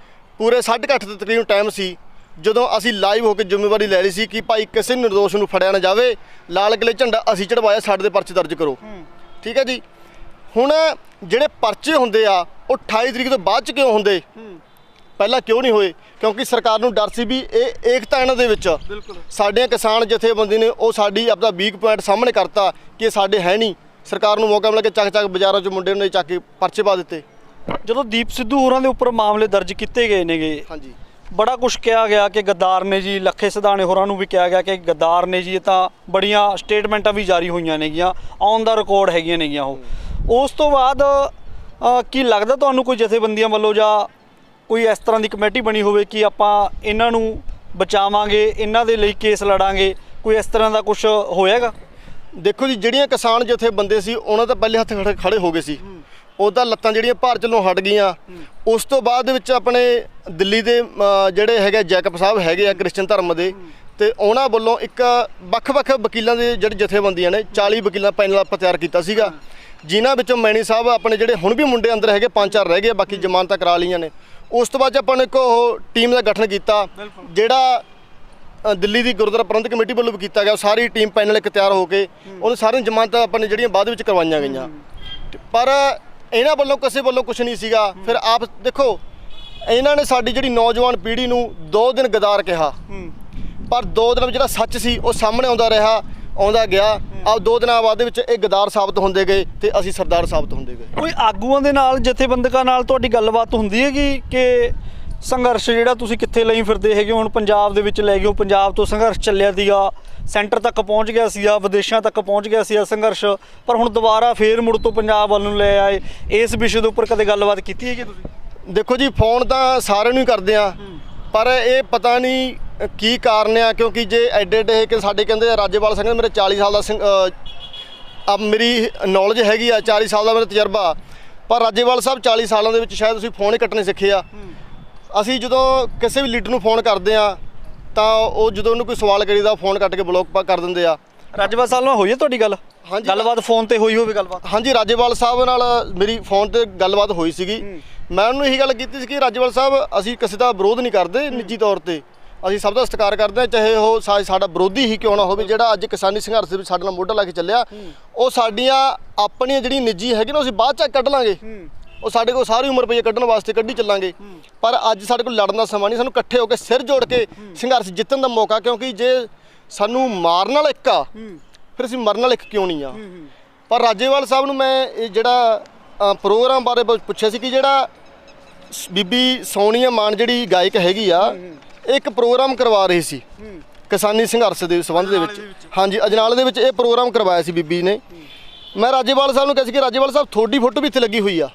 ਪੂਰੇ 8:30 ਦੇ ਤਕਰੀਬਨ ਟਾਈਮ ਸੀ ਜਦੋਂ ਅਸੀਂ ਲਾਈਵ ਹੋ ਕੇ ਜ਼ਿੰਮੇਵਾਰੀ ਲੈ ਲਈ ਸੀ ਕਿ ਭਾਈ ਕਿਸੇ ਨਿਰਦੋਸ਼ ਨੂੰ ਫੜਿਆ ਨਾ ਜਾਵੇ, ਲਾਲ ਕਿਲੇ ਝੰਡਾ ਅਸੀਂ ਚੜਵਾਇਆ, ਸਾਡੇ ਦੇ ਪਰਚੇ ਦਰਜ ਕਰੋ। ਠੀਕ ਹੈ ਜੀ। ਹੁਣ ਜਿਹੜੇ ਪਰਚੇ ਹੁੰਦੇ ਆ ਉਹ 28 ਤਰੀਕ ਤੋਂ ਬਾਅਦ ਚ ਕਿਉਂ ਹੁੰਦੇ, ਪਹਿਲਾਂ ਕਿਉਂ ਨਹੀਂ ਹੋਏ? ਕਿਉਂਕਿ ਸਰਕਾਰ ਨੂੰ ਡਰ ਸੀ ਵੀ ਇਹ ਏਕਤਾ ਇਹਨਾਂ ਦੇ ਵਿੱਚ। ਸਾਡੀਆਂ ਕਿਸਾਨ ਜਥੇਬੰਦੀ ਨੇ ਉਹ ਸਾਡੀ ਆਪਦਾ ਵੀਕ ਪੁਆਇੰਟ ਸਾਹਮਣੇ ਕਰਤਾ ਕਿ ਇਹ ਸਾਡੇ ਹੈ ਨਹੀਂ। ਸਰਕਾਰ ਨੂੰ ਮੌਕਾ ਮਿਲ ਕੇ ਚੱਕ ਬਾਜ਼ਾਰਾਂ 'ਚ ਮੁੰਡੇ ਨੇ ਚੱਕ ਕੇ ਪਰਚੇ ਪਾ ਦਿੱਤੇ। ਜਦੋਂ ਦੀਪ ਸਿੱਧੂ ਹੋਰਾਂ ਦੇ ਉੱਪਰ ਮਾਮਲੇ ਦਰਜ ਕੀਤੇ ਗਏ ਨੇਗੇ, ਹਾਂਜੀ, ਬੜਾ ਕੁਝ ਕਿਹਾ ਗਿਆ ਕਿ ਗੱਦਾਰ ਨੇ ਜੀ, ਲੱਖੇ ਸਿਧਾਣੇ ਹੋਰਾਂ ਨੂੰ ਵੀ ਕਿਹਾ ਗਿਆ ਕਿ ਗੱਦਾਰ ਨੇ ਜੀ। ਇਹ ਤਾਂ ਬੜੀਆਂ ਸਟੇਟਮੈਂਟਾਂ ਵੀ ਜਾਰੀ ਹੋਈਆਂ ਨੇਗੀਆਂ, ਔਨ ਦਾ ਰਿਕਾਰਡ ਹੈਗੀਆਂ ਨੇਗੀਆਂ ਉਹ। ਉਸ ਤੋਂ ਬਾਅਦ ਕੀ ਲੱਗਦਾ ਤੁਹਾਨੂੰ ਕੋਈ ਜਥੇਬੰਦੀਆਂ ਵੱਲੋਂ ਜਾਂ ਕੋਈ ਇਸ ਤਰ੍ਹਾਂ ਦੀ ਕਮੇਟੀ ਬਣੀ ਹੋਵੇ ਕਿ ਆਪਾਂ ਇਹਨਾਂ ਨੂੰ ਬਚਾਵਾਂਗੇ, ਇਹਨਾਂ ਦੇ ਲਈ ਕੇਸ ਲੜਾਂਗੇ, ਕੋਈ ਇਸ ਤਰ੍ਹਾਂ ਦਾ ਕੁਝ ਹੋਏਗਾ? ਦੇਖੋ ਜੀ, ਜਿਹੜੀਆਂ ਕਿਸਾਨ ਜਥੇਬੰਦੇ ਸੀ ਉਹਨਾਂ ਤਾਂ ਪਹਿਲੇ ਹੱਥ ਖੜੇ ਹੋ ਗਏ ਸੀ, ਉਹਦਾ ਲੱਤਾਂ ਜਿਹੜੀਆਂ ਭਾਰ ਚੱਲੋਂ ਹਟ ਗਈਆਂ। ਉਸ ਤੋਂ ਬਾਅਦ ਦੇ ਵਿੱਚ ਆਪਣੇ ਦਿੱਲੀ ਦੇ ਜਿਹੜੇ ਹੈਗੇ ਜੈਕਬ ਸਾਹਿਬ ਹੈਗੇ ਆ ਕ੍ਰਿਸਚਨ ਧਰਮ ਦੇ, ਤੇ ਉਹਨਾਂ ਵੱਲੋਂ ਇੱਕ ਵੱਖ-ਵੱਖ ਵਕੀਲਾਂ ਦੇ ਜਿਹੜੇ ਜਥੇਬੰਦੀਆਂ ਨੇ 40 ਵਕੀਲਾਂ ਪੈਨਲ ਆਪਾਂ ਤਿਆਰ ਕੀਤਾ ਸੀਗਾ, ਜਿਨ੍ਹਾਂ ਵਿੱਚੋਂ ਮੈਣੀ ਸਾਹਿਬ ਆਪਣੇ ਜਿਹੜੇ ਹੁਣ ਵੀ ਮੁੰਡੇ ਅੰਦਰ ਹੈਗੇ 5-4 ਰਹਿ ਗਏ, ਬਾਕੀ ਜ਼ਮਾਨਤਾਂ ਕਰਾ ਲਈਆਂ ਨੇ। ਉਸ ਤੋਂ ਬਾਅਦ ਆਪਾਂ ਨੇ ਇੱਕ ਉਹ ਟੀਮ ਦਾ ਗਠਨ ਕੀਤਾ ਜਿਹੜਾ ਦਿੱਲੀ ਦੀ ਗੁਰਦੁਆਰਾ ਪ੍ਰਬੰਧਕ ਕਮੇਟੀ ਵੱਲੋਂ ਵੀ ਕੀਤਾ ਗਿਆ। ਸਾਰੀ ਟੀਮ ਪੈਨਲ ਇੱਕ ਤਿਆਰ ਹੋ ਕੇ ਉਹਨੂੰ ਸਾਰੀਆਂ ਜ਼ਮਾਨਤਾਂ ਆਪਾਂ ਨੇ ਜਿਹੜੀਆਂ ਬਾਅਦ ਵਿੱਚ ਕਰਵਾਈਆਂ ਗਈਆਂ, ਪਰ ਇਹਨਾਂ ਵੱਲੋਂ ਕਿਸੇ ਵੱਲੋਂ ਕੁਝ ਨਹੀਂ ਸੀਗਾ। ਫਿਰ ਆਪ ਦੇਖੋ, ਇਹਨਾਂ ਨੇ ਸਾਡੀ ਜਿਹੜੀ ਨੌਜਵਾਨ ਪੀੜ੍ਹੀ ਨੂੰ 2 ਦਿਨ ਗਦਾਰ ਕਿਹਾ, ਪਰ 2 ਦਿਨਾਂ ਵਿੱਚ ਜਿਹੜਾ ਸੱਚ ਸੀ ਉਹ ਸਾਹਮਣੇ ਆਉਂਦਾ ਗਿਆ। ਆਪ 2 ਦਿਨਾਂ ਬਾਅਦ ਦੇ ਵਿੱਚ ਇਹ ਗਦਾਰ ਸਾਬਤ ਹੁੰਦੇ ਗਏ ਤੇ ਅਸੀਂ ਸਰਦਾਰ ਸਾਬਤ ਹੁੰਦੇ ਗਏ। ਕੋਈ ਆਗੂਆਂ ਦੇ ਨਾਲ, ਜਥੇਬੰਦਕਾਂ ਨਾਲ ਤੁਹਾਡੀ ਗੱਲਬਾਤ ਹੁੰਦੀ ਹੈਗੀ ਕਿ ਸੰਘਰਸ਼ ਜਿਹੜਾ ਤੁਸੀਂ ਕਿੱਥੇ ਲਈ ਫਿਰਦੇ ਹੈਗੇ, ਹੁਣ ਪੰਜਾਬ ਦੇ ਵਿੱਚ ਲੈ ਗਏ ਹੋ, ਪੰਜਾਬ ਤੋਂ ਸੰਘਰਸ਼ ਚੱਲਿਆ ਸੀਗਾ, ਸੈਂਟਰ ਤੱਕ ਪਹੁੰਚ ਗਿਆ ਸੀਗਾ, ਵਿਦੇਸ਼ਾਂ ਤੱਕ ਪਹੁੰਚ ਗਿਆ ਸੀਗਾ ਸੰਘਰਸ਼, ਪਰ ਹੁਣ ਦੁਬਾਰਾ ਫੇਰ ਮੁੜ ਤੋਂ ਪੰਜਾਬ ਵੱਲ ਨੂੰ ਲੈ ਆਏ। ਇਸ ਵਿਸ਼ੇ ਦੇ ਉੱਪਰ ਕਦੇ ਗੱਲਬਾਤ ਕੀਤੀ ਹੈਗੀ ਤੁਸੀਂ? ਦੇਖੋ ਜੀ, ਫੋਨ ਤਾਂ ਸਾਰਿਆਂ ਨੂੰ ਹੀ ਕਰਦੇ ਆ, ਪਰ ਇਹ ਪਤਾ ਨਹੀਂ ਕੀ ਕਾਰਨ ਆ। ਕਿਉਂਕਿ ਜੇ ਐਡੇ ਕਿ ਸਾਡੇ ਕਹਿੰਦੇ ਆ ਰਾਜੇਵਾਲ ਸਿੰਘ ਮੇਰੇ 40 ਸਾਲ ਦਾ ਮੇਰੀ ਨੌਲੇਜ ਹੈਗੀ ਆ, 40 ਸਾਲ ਦਾ ਮੇਰਾ ਤਜਰਬਾ, ਪਰ ਰਾਜੇਵਾਲ ਸਾਹਿਬ 40 ਸਾਲਾਂ ਦੇ ਵਿੱਚ ਸ਼ਾਇਦ ਤੁਸੀਂ ਫੋਨ ਹੀ ਕੱਟਣੇ ਸਿੱਖੇ ਆ। ਅਸੀਂ ਜਦੋਂ ਕਿਸੇ ਵੀ ਲੀਡਰ ਨੂੰ ਫੋਨ ਕਰਦੇ ਆ ਤਾਂ ਉਹ ਜਦੋਂ ਉਹਨੂੰ ਕੋਈ ਸਵਾਲ ਕਰੀਦਾ ਫੋਨ ਕੱਟ ਕੇ ਬਲੌਕ ਕਰ ਦਿੰਦੇ ਆ। ਰਾਜੇਵਾਲ ਸਾਹਿਬ ਨਾਲ ਹੋਈ ਹੈ ਤੁਹਾਡੀ ਗੱਲ? ਹਾਂਜੀ, ਗੱਲਬਾਤ ਫੋਨ ਤੇ ਹੋਈ ਹੋਵੇ ਗੱਲਬਾਤ? ਹਾਂਜੀ, ਰਾਜੇਵਾਲ ਸਾਹਿਬ ਨਾਲ ਮੇਰੀ ਫੋਨ ਤੇ ਗੱਲਬਾਤ ਹੋਈ ਸੀਗੀ। ਮੈਂ ਉਹਨੂੰ ਇਹੀ ਗੱਲ ਕੀਤੀ ਸੀ ਕਿ ਰਾਜੇਵਾਲ ਸਾਹਿਬ ਅਸੀਂ ਕਿਸੇ ਦਾ ਵਿਰੋਧ ਨਹੀਂ ਕਰਦੇ, ਨਿੱਜੀ ਤੌਰ ਤੇ ਅਸੀਂ ਸਭ ਦਾ ਸਤਿਕਾਰ ਕਰਦੇ ਹਾਂ, ਚਾਹੇ ਉਹ ਸਾਡਾ ਵਿਰੋਧੀ ਹੀ ਕਿਉਂ ਨਾ ਹੋਵੇ। ਜਿਹੜਾ ਅੱਜ ਕਿਸਾਨੀ ਸੰਘਰਸ਼ ਦੇ ਵਿੱਚ ਸਾਡੇ ਨਾਲ ਮੋਢਾ ਲਾ ਕੇ ਚੱਲਿਆ, ਉਹ ਸਾਡੀਆਂ ਆਪਣੀਆਂ ਜਿਹੜੀਆਂ ਨਿੱਜੀ ਹੈਗੀ ਨਾ, ਅਸੀਂ ਬਾਅਦ ਚ ਕੱਢ ਲਾਂਗੇ। ਉਹ ਸਾਡੇ ਕੋਲ ਸਾਰੀ ਉਮਰ ਪਈ ਕੱਢਣ ਵਾਸਤੇ ਕੱਢੀ ਚੱਲਾਂਗੇ, ਪਰ ਅੱਜ ਸਾਡੇ ਕੋਲ ਲੜਨ ਦਾ ਸਮਾਂ ਨਹੀਂ। ਸਾਨੂੰ ਇਕੱਠੇ ਹੋ ਕੇ ਸਿਰ ਜੋੜ ਕੇ ਸੰਘਰਸ਼ ਜਿੱਤਣ ਦਾ ਮੌਕਾ, ਕਿਉਂਕਿ ਜੇ ਸਾਨੂੰ ਮਾਰਨ ਵਾਲਾ ਇੱਕ ਆ ਫਿਰ ਅਸੀਂ ਮਰਨ ਵਾਲੇ ਇੱਕ ਕਿਉਂ ਨਹੀਂ ਆ। ਪਰ ਰਾਜੇਵਾਲ ਸਾਹਿਬ ਨੂੰ ਮੈਂ ਇਹ ਜਿਹੜਾ ਪ੍ਰੋਗਰਾਮ ਬਾਰੇ ਪੁੱਛਿਆ ਸੀ ਕਿ ਜਿਹੜਾ ਬੀਬੀ ਸੋਨੀਆ ਮਾਨ ਜਿਹੜੀ ਗਾਇਕ ਹੈਗੀ ਆ, ਇੱਕ ਪ੍ਰੋਗਰਾਮ ਕਰਵਾ ਰਹੀ ਸੀ ਕਿਸਾਨੀ ਸੰਘਰਸ਼ ਦੇ ਸੰਬੰਧ ਦੇ ਵਿੱਚ। ਹਾਂਜੀ, ਅਜਨਾਲੇ ਦੇ ਵਿੱਚ ਇਹ ਪ੍ਰੋਗਰਾਮ ਕਰਵਾਇਆ ਸੀ ਬੀਬੀ ਨੇ। ਮੈਂ ਰਾਜੇਵਾਲ ਸਾਹਿਬ ਨੂੰ ਕਿਹਾ ਸੀ ਕਿ ਰਾਜੇਵਾਲ ਸਾਹਿਬ ਤੁਹਾਡੀ ਫੋਟੋ ਵੀ ਇੱਥੇ ਲੱਗੀ ਹੋਈ ਆ।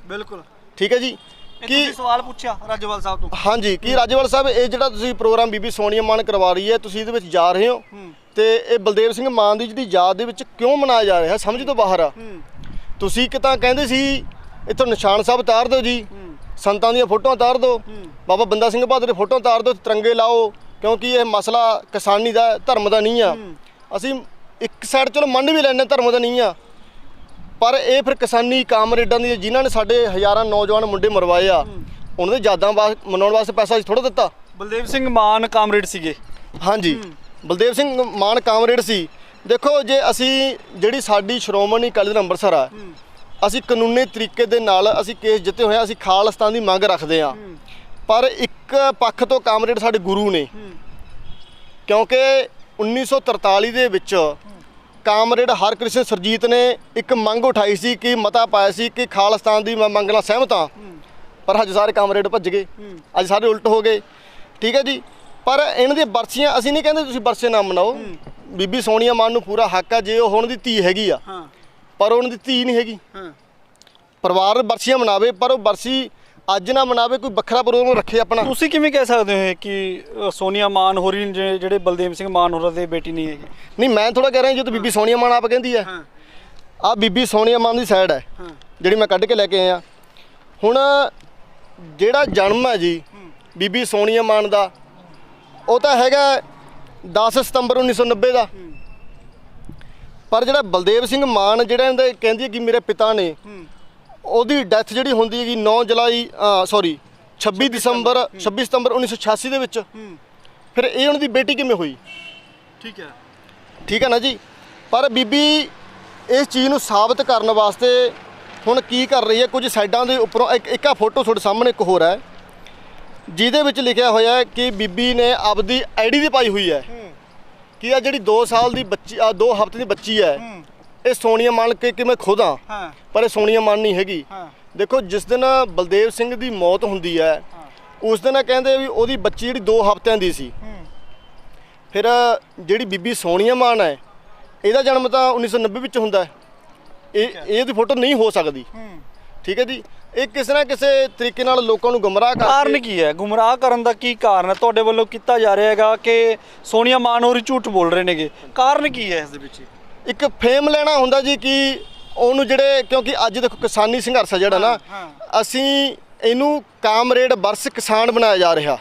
ਬਿਲਕੁਲ ਠੀਕ ਹੈ ਜੀ। ਕੀ ਸਵਾਲ ਪੁੱਛਿਆ ਰਾਜੇਵਾਲ ਸਾਹਿਬ ਤੋਂ? ਹਾਂਜੀ, ਕਿ ਰਾਜੇਵਾਲ ਸਾਹਿਬ ਇਹ ਜਿਹੜਾ ਤੁਸੀਂ ਪ੍ਰੋਗਰਾਮ ਬੀਬੀ ਸੋਨੀਆ ਮਾਨ ਕਰਵਾ ਰਹੀ ਹੈ, ਤੁਸੀਂ ਇਹਦੇ ਵਿੱਚ ਜਾ ਰਹੇ ਹੋ ਤੇ ਇਹ ਬਲਦੇਵ ਸਿੰਘ ਮਾਨ ਦੀ ਜਿਹੜੀ ਯਾਦ ਦੇ ਵਿੱਚ ਕਿਉਂ ਮਨਾਇਆ ਜਾ ਰਿਹਾ, ਸਮਝ ਤੋਂ ਬਾਹਰ ਆ। ਤੁਸੀਂ ਕਿ ਤਾਂ ਕਹਿੰਦੇ ਸੀ ਇੱਥੋਂ ਨਿਸ਼ਾਨ ਸਾਹਿਬ ਉਤਾਰ ਦਿਓ ਜੀ, ਸੰਤਾਂ ਦੀਆਂ ਫੋਟੋਆਂ ਉਤਾਰ ਦਿਓ, ਬਾਬਾ ਬੰਦਾ ਸਿੰਘ ਬਹਾਦਰ ਦੀ ਫੋਟੋ ਉਤਾਰ ਦਿਓ, ਤਿਰੰਗੇ ਲਾਓ, ਕਿਉਂਕਿ ਇਹ ਮਸਲਾ ਕਿਸਾਨੀ ਦਾ, ਧਰਮ ਦਾ ਨਹੀਂ ਆ। ਅਸੀਂ ਇੱਕ ਸਾਈਡ ਚਲੋ ਮੰਨ ਵੀ ਲੈਂਦੇ ਧਰਮ ਦਾ ਨਹੀਂ ਆ, ਪਰ ਇਹ ਫਿਰ ਕਿਸਾਨੀ ਕਾਮਰੇਡਾਂ ਦੀ, ਜਿਨ੍ਹਾਂ ਨੇ ਸਾਡੇ ਹਜ਼ਾਰਾਂ ਨੌਜਵਾਨ ਮੁੰਡੇ ਮਰਵਾਏ ਆ, ਉਹਨਾਂ ਦੇ ਯਾਦਾਂ ਮਨਾਉਣ ਵਾਸਤੇ ਪੈਸਾ ਅਸੀਂ ਥੋੜ੍ਹਾ ਦਿੱਤਾ। ਬਲਦੇਵ ਸਿੰਘ ਮਾਨ ਕਾਮਰੇਡ ਸੀਗੇ। ਹਾਂਜੀ, ਬਲਦੇਵ ਸਿੰਘ ਮਾਨ ਕਾਮਰੇਡ ਸੀ। ਦੇਖੋ, ਜੇ ਅਸੀਂ ਜਿਹੜੀ ਸਾਡੀ ਸ਼੍ਰੋਮਣੀ ਅਕਾਲੀ ਦਲ ਅੰਮ੍ਰਿਤਸਰ ਆ, ਅਸੀਂ ਕਾਨੂੰਨੀ ਤਰੀਕੇ ਦੇ ਨਾਲ ਅਸੀਂ ਕੇਸ ਜਿੱਤੇ ਹੋਏ ਆ, ਅਸੀਂ ਖਾਲਿਸਤਾਨ ਦੀ ਮੰਗ ਰੱਖਦੇ ਆ, ਪਰ ਇੱਕ ਪੱਖ ਤੋਂ ਕਾਮਰੇਡ ਸਾਡੇ ਗੁਰੂ ਨੇ। ਕਿਉਂਕਿ 1943 ਦੇ ਵਿੱਚ ਕਾਮਰੇਡ ਹਰਕ੍ਰਿਸ਼ਨ ਸਰਜੀਤ ਨੇ ਇੱਕ ਮੰਗ ਉਠਾਈ ਸੀ ਕਿ ਮਤਾ ਪਾਇਆ ਸੀ ਕਿ ਖਾਲਿਸਤਾਨ ਦੀ ਮੰਗ ਨਾਲ ਸਹਿਮਤ ਆ, ਪਰ ਅੱਜ ਸਾਰੇ ਕਾਮਰੇਡ ਭੱਜ ਗਏ, ਅੱਜ ਸਾਰੇ ਉਲਟ ਹੋ ਗਏ। ਠੀਕ ਹੈ ਜੀ। ਪਰ ਇਹਨਾਂ ਦੀਆਂ ਬਰਸੀਆਂ ਅਸੀਂ ਨਹੀਂ ਕਹਿੰਦੇ ਤੁਸੀਂ ਬਰਸੇ ਨਾ ਮਨਾਓ, ਬੀਬੀ ਸੋਨੀਆ ਮਾਨ ਨੂੰ ਪੂਰਾ ਹੱਕ ਆ, ਜੇ ਉਹ ਹੁਣ ਦੀ ਧੀ ਹੈਗੀ ਆ, ਪਰ ਉਹਨਾਂ ਦੀ ਧੀ ਨਹੀਂ ਹੈਗੀ। ਪਰਿਵਾਰ ਬਰਸੀਆਂ ਮਨਾਵੇ, ਪਰ ਉਹ ਬਰਸੀ ਅੱਜ ਨਾ ਮਨਾਵੇ, ਕੋਈ ਵੱਖਰਾ ਪ੍ਰੋਗਰਾਮ ਰੱਖੇ ਆਪਣਾ। ਤੁਸੀਂ ਕਿਵੇਂ ਕਹਿ ਸਕਦੇ ਹੋ ਕਿ ਸੋਨੀਆ ਮਾਨ ਹੋਰੀ ਜਿਹੜੇ ਬਲਦੇਵ ਸਿੰਘ ਮਾਨ ਹੋਰਾਂ ਦੇ ਬੇਟੀ ਨਹੀਂ ਹੈਗੀ? ਨਹੀਂ, ਮੈਂ ਥੋੜਾ ਕਹਿ ਰਿਹਾ ਜਦੋਂ ਬੀਬੀ ਸੋਨੀਆ ਮਾਨ ਆਪ ਕਹਿੰਦੀ ਹੈ, ਆਹ ਬੀਬੀ ਸੋਨੀਆ ਮਾਨ ਦੀ ਸਾਈਡ ਹੈ ਜਿਹੜੀ ਮੈਂ ਕੱਢ ਕੇ ਲੈ ਕੇ ਆਇਆ। ਹੁਣ ਜਿਹੜਾ ਜਨਮ ਹੈ ਜੀ ਬੀਬੀ ਸੋਨੀਆ ਮਾਨ ਦਾ, ਉਹ ਤਾਂ ਹੈਗਾ 10 ਸਤੰਬਰ 1990 ਦਾ, ਪਰ ਜਿਹੜਾ ਬਲਦੇਵ ਸਿੰਘ ਮਾਨ ਜਿਹੜਾ ਇਹਦੇ ਕਹਿੰਦੀ ਹੈ ਕਿ ਮੇਰੇ ਪਿਤਾ ਨੇ, ਉਹਦੀ ਡੈਥ ਜਿਹੜੀ ਹੁੰਦੀ ਹੈਗੀ 9 ਜੁਲਾਈ 26 ਸਤੰਬਰ 1986 ਦੇ ਵਿੱਚ। ਫਿਰ ਇਹ ਉਹਨਾਂ ਦੀ ਬੇਟੀ ਕਿਵੇਂ ਹੋਈ? ਠੀਕ ਹੈ ਨਾ ਜੀ। ਪਰ ਬੀਬੀ ਇਸ ਚੀਜ਼ ਨੂੰ ਸਾਬਤ ਕਰਨ ਵਾਸਤੇ ਹੁਣ ਕੀ ਕਰ ਰਹੀ ਹੈ, ਕੁਝ ਸਾਈਡਾਂ ਦੇ ਉੱਪਰੋਂ ਇੱਕ ਆ ਫੋਟੋ ਤੁਹਾਡੇ ਸਾਹਮਣੇ ਇੱਕ ਹੋਰ ਹੈ ਜਿਹਦੇ ਵਿੱਚ ਲਿਖਿਆ ਹੋਇਆ ਹੈ ਕਿ ਬੀਬੀ ਨੇ ਆਪਦੀ ਆਈਡੀ ਦੀ ਪਾਈ ਹੋਈ ਹੈ ਕਿ ਆ ਜਿਹੜੀ 2 ਸਾਲ ਦੀ ਬੱਚੀ 2 ਹਫ਼ਤੇ ਦੀ ਬੱਚੀ ਹੈ, ਇਹ ਸੋਨੀਆ ਮਾਨ ਕਿ ਮੈਂ ਖੁਦ ਹਾਂ, ਪਰ ਇਹ ਸੋਨੀਆ ਮਾਨ ਨਹੀਂ ਹੈਗੀ। ਦੇਖੋ ਜਿਸ ਦਿਨ ਬਲਦੇਵ ਸਿੰਘ ਦੀ ਮੌਤ ਹੁੰਦੀ ਹੈ ਉਸ ਦਿਨ ਕਹਿੰਦੇ ਵੀ ਉਹਦੀ ਬੱਚੀ ਜਿਹੜੀ 2 ਹਫ਼ਤਿਆਂ ਦੀ ਸੀ। ਫਿਰ ਜਿਹੜੀ ਬੀਬੀ ਸੋਨੀਆ ਮਾਨ ਹੈ ਇਹਦਾ ਜਨਮ ਤਾਂ 1990 ਵਿੱਚ ਹੁੰਦਾ ਹੈ, ਇਹਦੀ ਫੋਟੋ ਨਹੀਂ ਹੋ ਸਕਦੀ। ਠੀਕ ਹੈ ਜੀ। ਇਹ ਕਿਸੇ ਨਾ ਕਿਸੇ ਤਰੀਕੇ ਨਾਲ ਲੋਕਾਂ ਨੂੰ ਗੁੰਮਰਾਹ ਕਰਕੇ ਕਾਰਨ ਕੀ ਹੈ? ਗੁੰਮਰਾਹ ਕਰਨ ਦਾ ਕੀ ਕਾਰਨ ਹੈ ਤੁਹਾਡੇ ਵੱਲੋਂ ਕੀਤਾ ਜਾ ਰਿਹਾ ਹੈਗਾ ਕਿ ਸੋਨੀਆ ਮਾਨ ਹੋਰੀ ਝੂਠ ਬੋਲ ਰਹੇ ਨੇਗੇ? ਕਾਰਨ ਕੀ ਹੈ ਇਸ ਦੇ ਪਿੱਛੇ? ਇੱਕ ਫੇਮ ਲੈਣਾ ਹੁੰਦਾ ਜੀ ਕਿ ਉਹਨੂੰ ਜਿਹੜੇ, ਕਿਉਂਕਿ ਅੱਜ ਦੇਖੋ ਕਿਸਾਨੀ ਸੰਘਰਸ਼ ਹੈ ਜਿਹੜਾ ਨਾ, ਅਸੀਂ ਇਹਨੂੰ ਕਾਮਰੇਡ ਵਰਸ ਕਿਸਾਨ ਬਣਾਇਆ ਜਾ ਰਿਹਾ।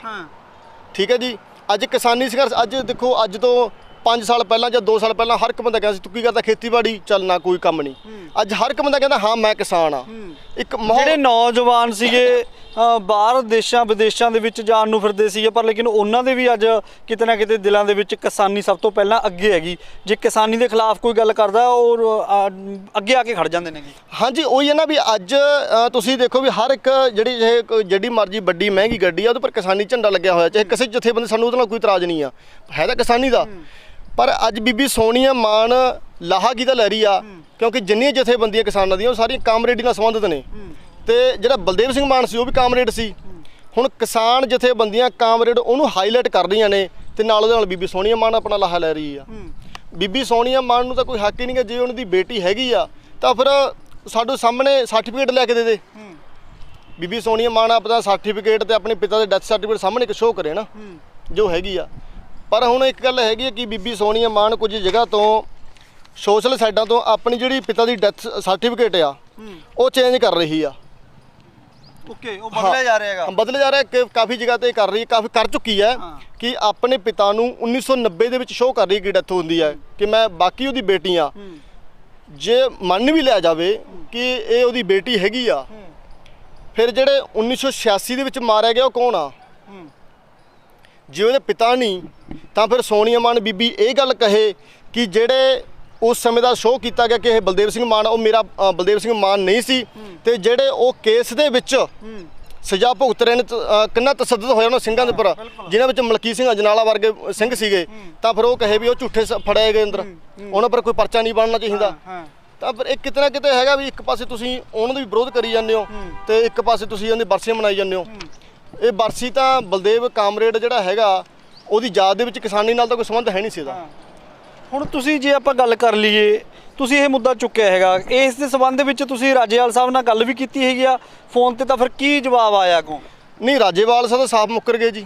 ਠੀਕ ਹੈ ਜੀ। ਅੱਜ ਕਿਸਾਨੀ ਸੰਘਰਸ਼, ਅੱਜ ਦੇਖੋ ਅੱਜ ਤੋਂ 5 ਸਾਲ ਪਹਿਲਾਂ ਜਾਂ 2 ਸਾਲ ਪਹਿਲਾਂ ਹਰ ਇੱਕ ਬੰਦਾ ਕਹਿੰਦਾ ਸੀ ਤੂੰ ਕੀ ਕਰਦਾ, ਖੇਤੀਬਾੜੀ, ਚੱਲ ਨਾ ਕੋਈ ਕੰਮ ਨਹੀਂ। ਅੱਜ ਹਰ ਇੱਕ ਬੰਦਾ ਕਹਿੰਦਾ ਹਾਂ ਮੈਂ ਕਿਸਾਨ ਆ। ਇੱਕ ਜਿਹੜੇ ਨੌਜਵਾਨ ਸੀਗੇ ਬਾਹਰ ਦੇਸ਼ਾਂ ਵਿਦੇਸ਼ਾਂ ਦੇ ਵਿੱਚ ਜਾਣ ਨੂੰ ਫਿਰਦੇ ਸੀਗੇ, ਪਰ ਲੇਕਿਨ ਉਹਨਾਂ ਦੇ ਵੀ ਅੱਜ ਕਿਤੇ ਨਾ ਕਿਤੇ ਦਿਲਾਂ ਦੇ ਵਿੱਚ ਕਿਸਾਨੀ ਸਭ ਤੋਂ ਪਹਿਲਾਂ ਅੱਗੇ ਹੈਗੀ। ਜੇ ਕਿਸਾਨੀ ਦੇ ਖਿਲਾਫ ਕੋਈ ਗੱਲ ਕਰਦਾ ਉਹ ਅੱਗੇ ਆ ਕੇ ਖੜ ਜਾਂਦੇ ਨੇ ਜੀ। ਹਾਂਜੀ, ਉਹੀ ਹੈ ਨਾ ਵੀ ਅੱਜ ਤੁਸੀਂ ਦੇਖੋ ਵੀ ਹਰ ਇੱਕ ਜਿਹੜੀ ਮਰਜ਼ੀ ਵੱਡੀ ਮਹਿੰਗੀ ਗੱਡੀ ਆ ਉਹਦੇ ਪਰ ਕਿਸਾਨੀ ਝੰਡਾ ਲੱਗਿਆ ਹੋਇਆ, ਚਾਹੇ ਕਿਸੇ ਜਥੇਬੰਦੀ, ਸਾਨੂੰ ਉਹਦੇ ਨਾਲ ਕੋਈ ਇਤਰਾਜ਼ ਨਹੀਂ ਆ, ਹੈ ਤਾਂ ਕਿਸਾਨੀ ਦਾ। ਪਰ ਅੱਜ ਬੀਬੀ ਸੋਨੀਆ ਮਾਨ ਲਾਹਾਗੀ ਦਾ ਲੈ ਰਹੀ ਆ, ਕਿਉਂਕਿ ਜਿੰਨੀਆਂ ਜਥੇਬੰਦੀਆਂ ਕਿਸਾਨਾਂ ਦੀਆਂ ਉਹ ਸਾਰੀਆਂ ਕਾਮਰੇਡੀ ਨਾਲ ਸੰਬੰਧਿਤ ਨੇ, ਤੇ ਜਿਹੜਾ ਬਲਦੇਵ ਸਿੰਘ ਮਾਨ ਸੀ ਉਹ ਵੀ ਕਾਮਰੇਡ ਸੀ। ਹੁਣ ਕਿਸਾਨ ਜਥੇਬੰਦੀਆਂ ਕਾਮਰੇਡ ਉਹਨੂੰ ਹਾਈਲਾਈਟ ਕਰ ਰਹੀਆਂ ਨੇ ਤੇ ਨਾਲ ਉਹਦੇ ਨਾਲ ਬੀਬੀ ਸੋਨੀਆ ਮਾਨ ਆਪਣਾ ਲਾਹਾ ਲੈ ਰਹੀ ਆ। ਬੀਬੀ ਸੋਨੀਆ ਮਾਨ ਨੂੰ ਤਾਂ ਕੋਈ ਹੱਕ ਹੀ ਨਹੀਂ ਗਾ, ਜੇ ਉਹਨਾਂ ਦੀ ਬੇਟੀ ਹੈਗੀ ਆ ਤਾਂ ਫਿਰ ਸਾਡੇ ਸਾਹਮਣੇ ਸਰਟੀਫਿਕੇਟ ਲੈ ਕੇ ਦੇ। ਬੀਬੀ ਸੋਨੀਆ ਮਾਨ ਆਪਣਾ ਸਰਟੀਫਿਕੇਟ ਤੇ ਆਪਣੇ ਪਿਤਾ ਦੇ ਡੈਥ ਸਰਟੀਫਿਕੇਟ ਸਾਹਮਣੇ ਇੱਕ ਸ਼ੋਅ ਕਰੇ ਨਾ ਜੋ ਹੈਗੀ ਆ। ਪਰ ਹੁਣ ਇੱਕ ਗੱਲ ਹੈਗੀ ਹੈ ਕਿ ਬੀਬੀ ਸੋਨੀਆ ਮਾਨ ਕੁਝ ਜਗ੍ਹਾ ਤੋਂ ਸੋਸ਼ਲ ਸਾਈਡਾਂ ਤੋਂ ਆਪਣੀ ਜਿਹੜੀ ਪਿਤਾ ਦੀ ਡੈਥ ਸਰਟੀਫਿਕੇਟ ਆ ਉਹ ਚੇਂਜ ਕਰ ਰਹੀ ਆ। ਓਕੇ, ਉਹ ਬਦਲਿਆ ਜਾ ਰਿਹਾ ਹੈਗਾ। ਬਦਲਿਆ ਜਾ ਰਿਹਾ ਕਿ ਕਾਫੀ ਜਗ੍ਹਾ ਤੇ ਕਰ ਰਹੀ ਹੈ, ਕਾਫੀ ਕਰ ਚੁੱਕੀ ਹੈ ਕਿ ਆਪਣੇ ਪਿਤਾ ਨੂੰ 1990 ਦੇ ਵਿੱਚ ਸ਼ੋਅ ਕਰ ਰਹੀ ਕਿ ਡੈਥ ਹੁੰਦੀ ਹੈ ਕਿ ਮੈਂ ਬਾਕੀ ਉਹਦੀ ਬੇਟੀ ਆ। ਜੇ ਮੰਨ ਵੀ ਲਿਆ ਜਾਵੇ ਕਿ ਇਹ ਉਹਦੀ ਬੇਟੀ ਹੈਗੀ ਆ, ਫਿਰ ਜਿਹੜੇ 1986 ਦੇ ਵਿੱਚ ਮਾਰਿਆ ਗਿਆ ਉਹ ਕੌਣ ਆ? ਜੇ ਉਹਦੇ ਪਿਤਾ ਨਹੀਂ ਤਾਂ ਫਿਰ ਸੋਨੀਆ ਮਾਨ ਬੀਬੀ ਇਹ ਗੱਲ ਕਹੇ ਕਿ ਜਿਹੜੇ ਉਸ ਸਮੇਂ ਦਾ ਸ਼ੋਅ ਕੀਤਾ ਗਿਆ ਕਿ ਇਹ ਬਲਦੇਵ ਸਿੰਘ ਮਾਨ, ਉਹ ਮੇਰਾ ਬਲਦੇਵ ਸਿੰਘ ਮਾਨ ਨਹੀਂ ਸੀ। ਤੇ ਜਿਹੜੇ ਉਹ ਕੇਸ ਦੇ ਵਿੱਚ ਸਜ਼ਾ ਭੁਗਤ ਰਹੇ ਨੇ, ਕਿੰਨਾ ਤਸੱਦਦ ਹੋਇਆ ਉਹਨਾਂ ਸਿੰਘਾਂ ਦੇ ਉੱਪਰ, ਜਿਨ੍ਹਾਂ ਵਿੱਚ ਮਲਕੀਤ ਸਿੰਘ ਅਜਨਾਲਾ ਵਰਗੇ ਸਿੰਘ ਸੀਗੇ, ਤਾਂ ਫਿਰ ਉਹ ਕਹੇ ਵੀ ਉਹ ਝੂਠੇ ਫੜਾਏ ਗਏ ਅੰਦਰ, ਉਹਨਾਂ ਪਰ ਕੋਈ ਪਰਚਾ ਨਹੀਂ ਬਣਨਾ ਚਾਹੀਦਾ। ਤਾਂ ਫਿਰ ਇਹ ਕਿਤੇ ਨਾ ਕਿਤੇ ਹੈਗਾ ਵੀ ਇੱਕ ਪਾਸੇ ਤੁਸੀਂ ਉਹਨਾਂ ਦਾ ਵੀ ਵਿਰੋਧ ਕਰੀ ਜਾਂਦੇ ਹੋ ਤੇ ਇੱਕ ਪਾਸੇ ਤੁਸੀਂ ਉਹਦੀ ਬਰਸੀਆਂ ਮਨਾਈ ਜਾਂਦੇ ਹੋ। ਇਹ ਬਰਸੀ ਤਾਂ ਬਲਦੇਵ ਕਾਮਰੇਡ ਜਿਹੜਾ ਹੈਗਾ ਉਹਦੀ ਯਾਦ ਦੇ ਵਿੱਚ ਕਿਸਾਨੀ ਨਾਲ ਤਾਂ ਕੋਈ ਸੰਬੰਧ ਹੈ ਨਹੀਂ ਸੀ ਇਹਦਾ। ਹੁਣ ਤੁਸੀਂ ਜੇ ਆਪਾਂ ਗੱਲ ਕਰ ਲਈਏ, ਤੁਸੀਂ ਇਹ ਮੁੱਦਾ ਚੁੱਕਿਆ ਹੈਗਾ, ਇਸ ਦੇ ਸੰਬੰਧ ਵਿੱਚ ਤੁਸੀਂ ਰਾਜੇਵਾਲ ਸਾਹਿਬ ਨਾਲ ਗੱਲ ਵੀ ਕੀਤੀ ਹੈਗੀ ਆ ਫੋਨ ਤੇ, ਤਾਂ ਫਿਰ ਕੀ ਜਵਾਬ ਆਇਆ ਅੱਗੋਂ? ਨਹੀਂ, ਰਾਜੇਵਾਲ ਸਾਹਿਬ ਤਾਂ ਸਾਫ਼ ਮੁੱਕਰ ਗਏ ਜੀ।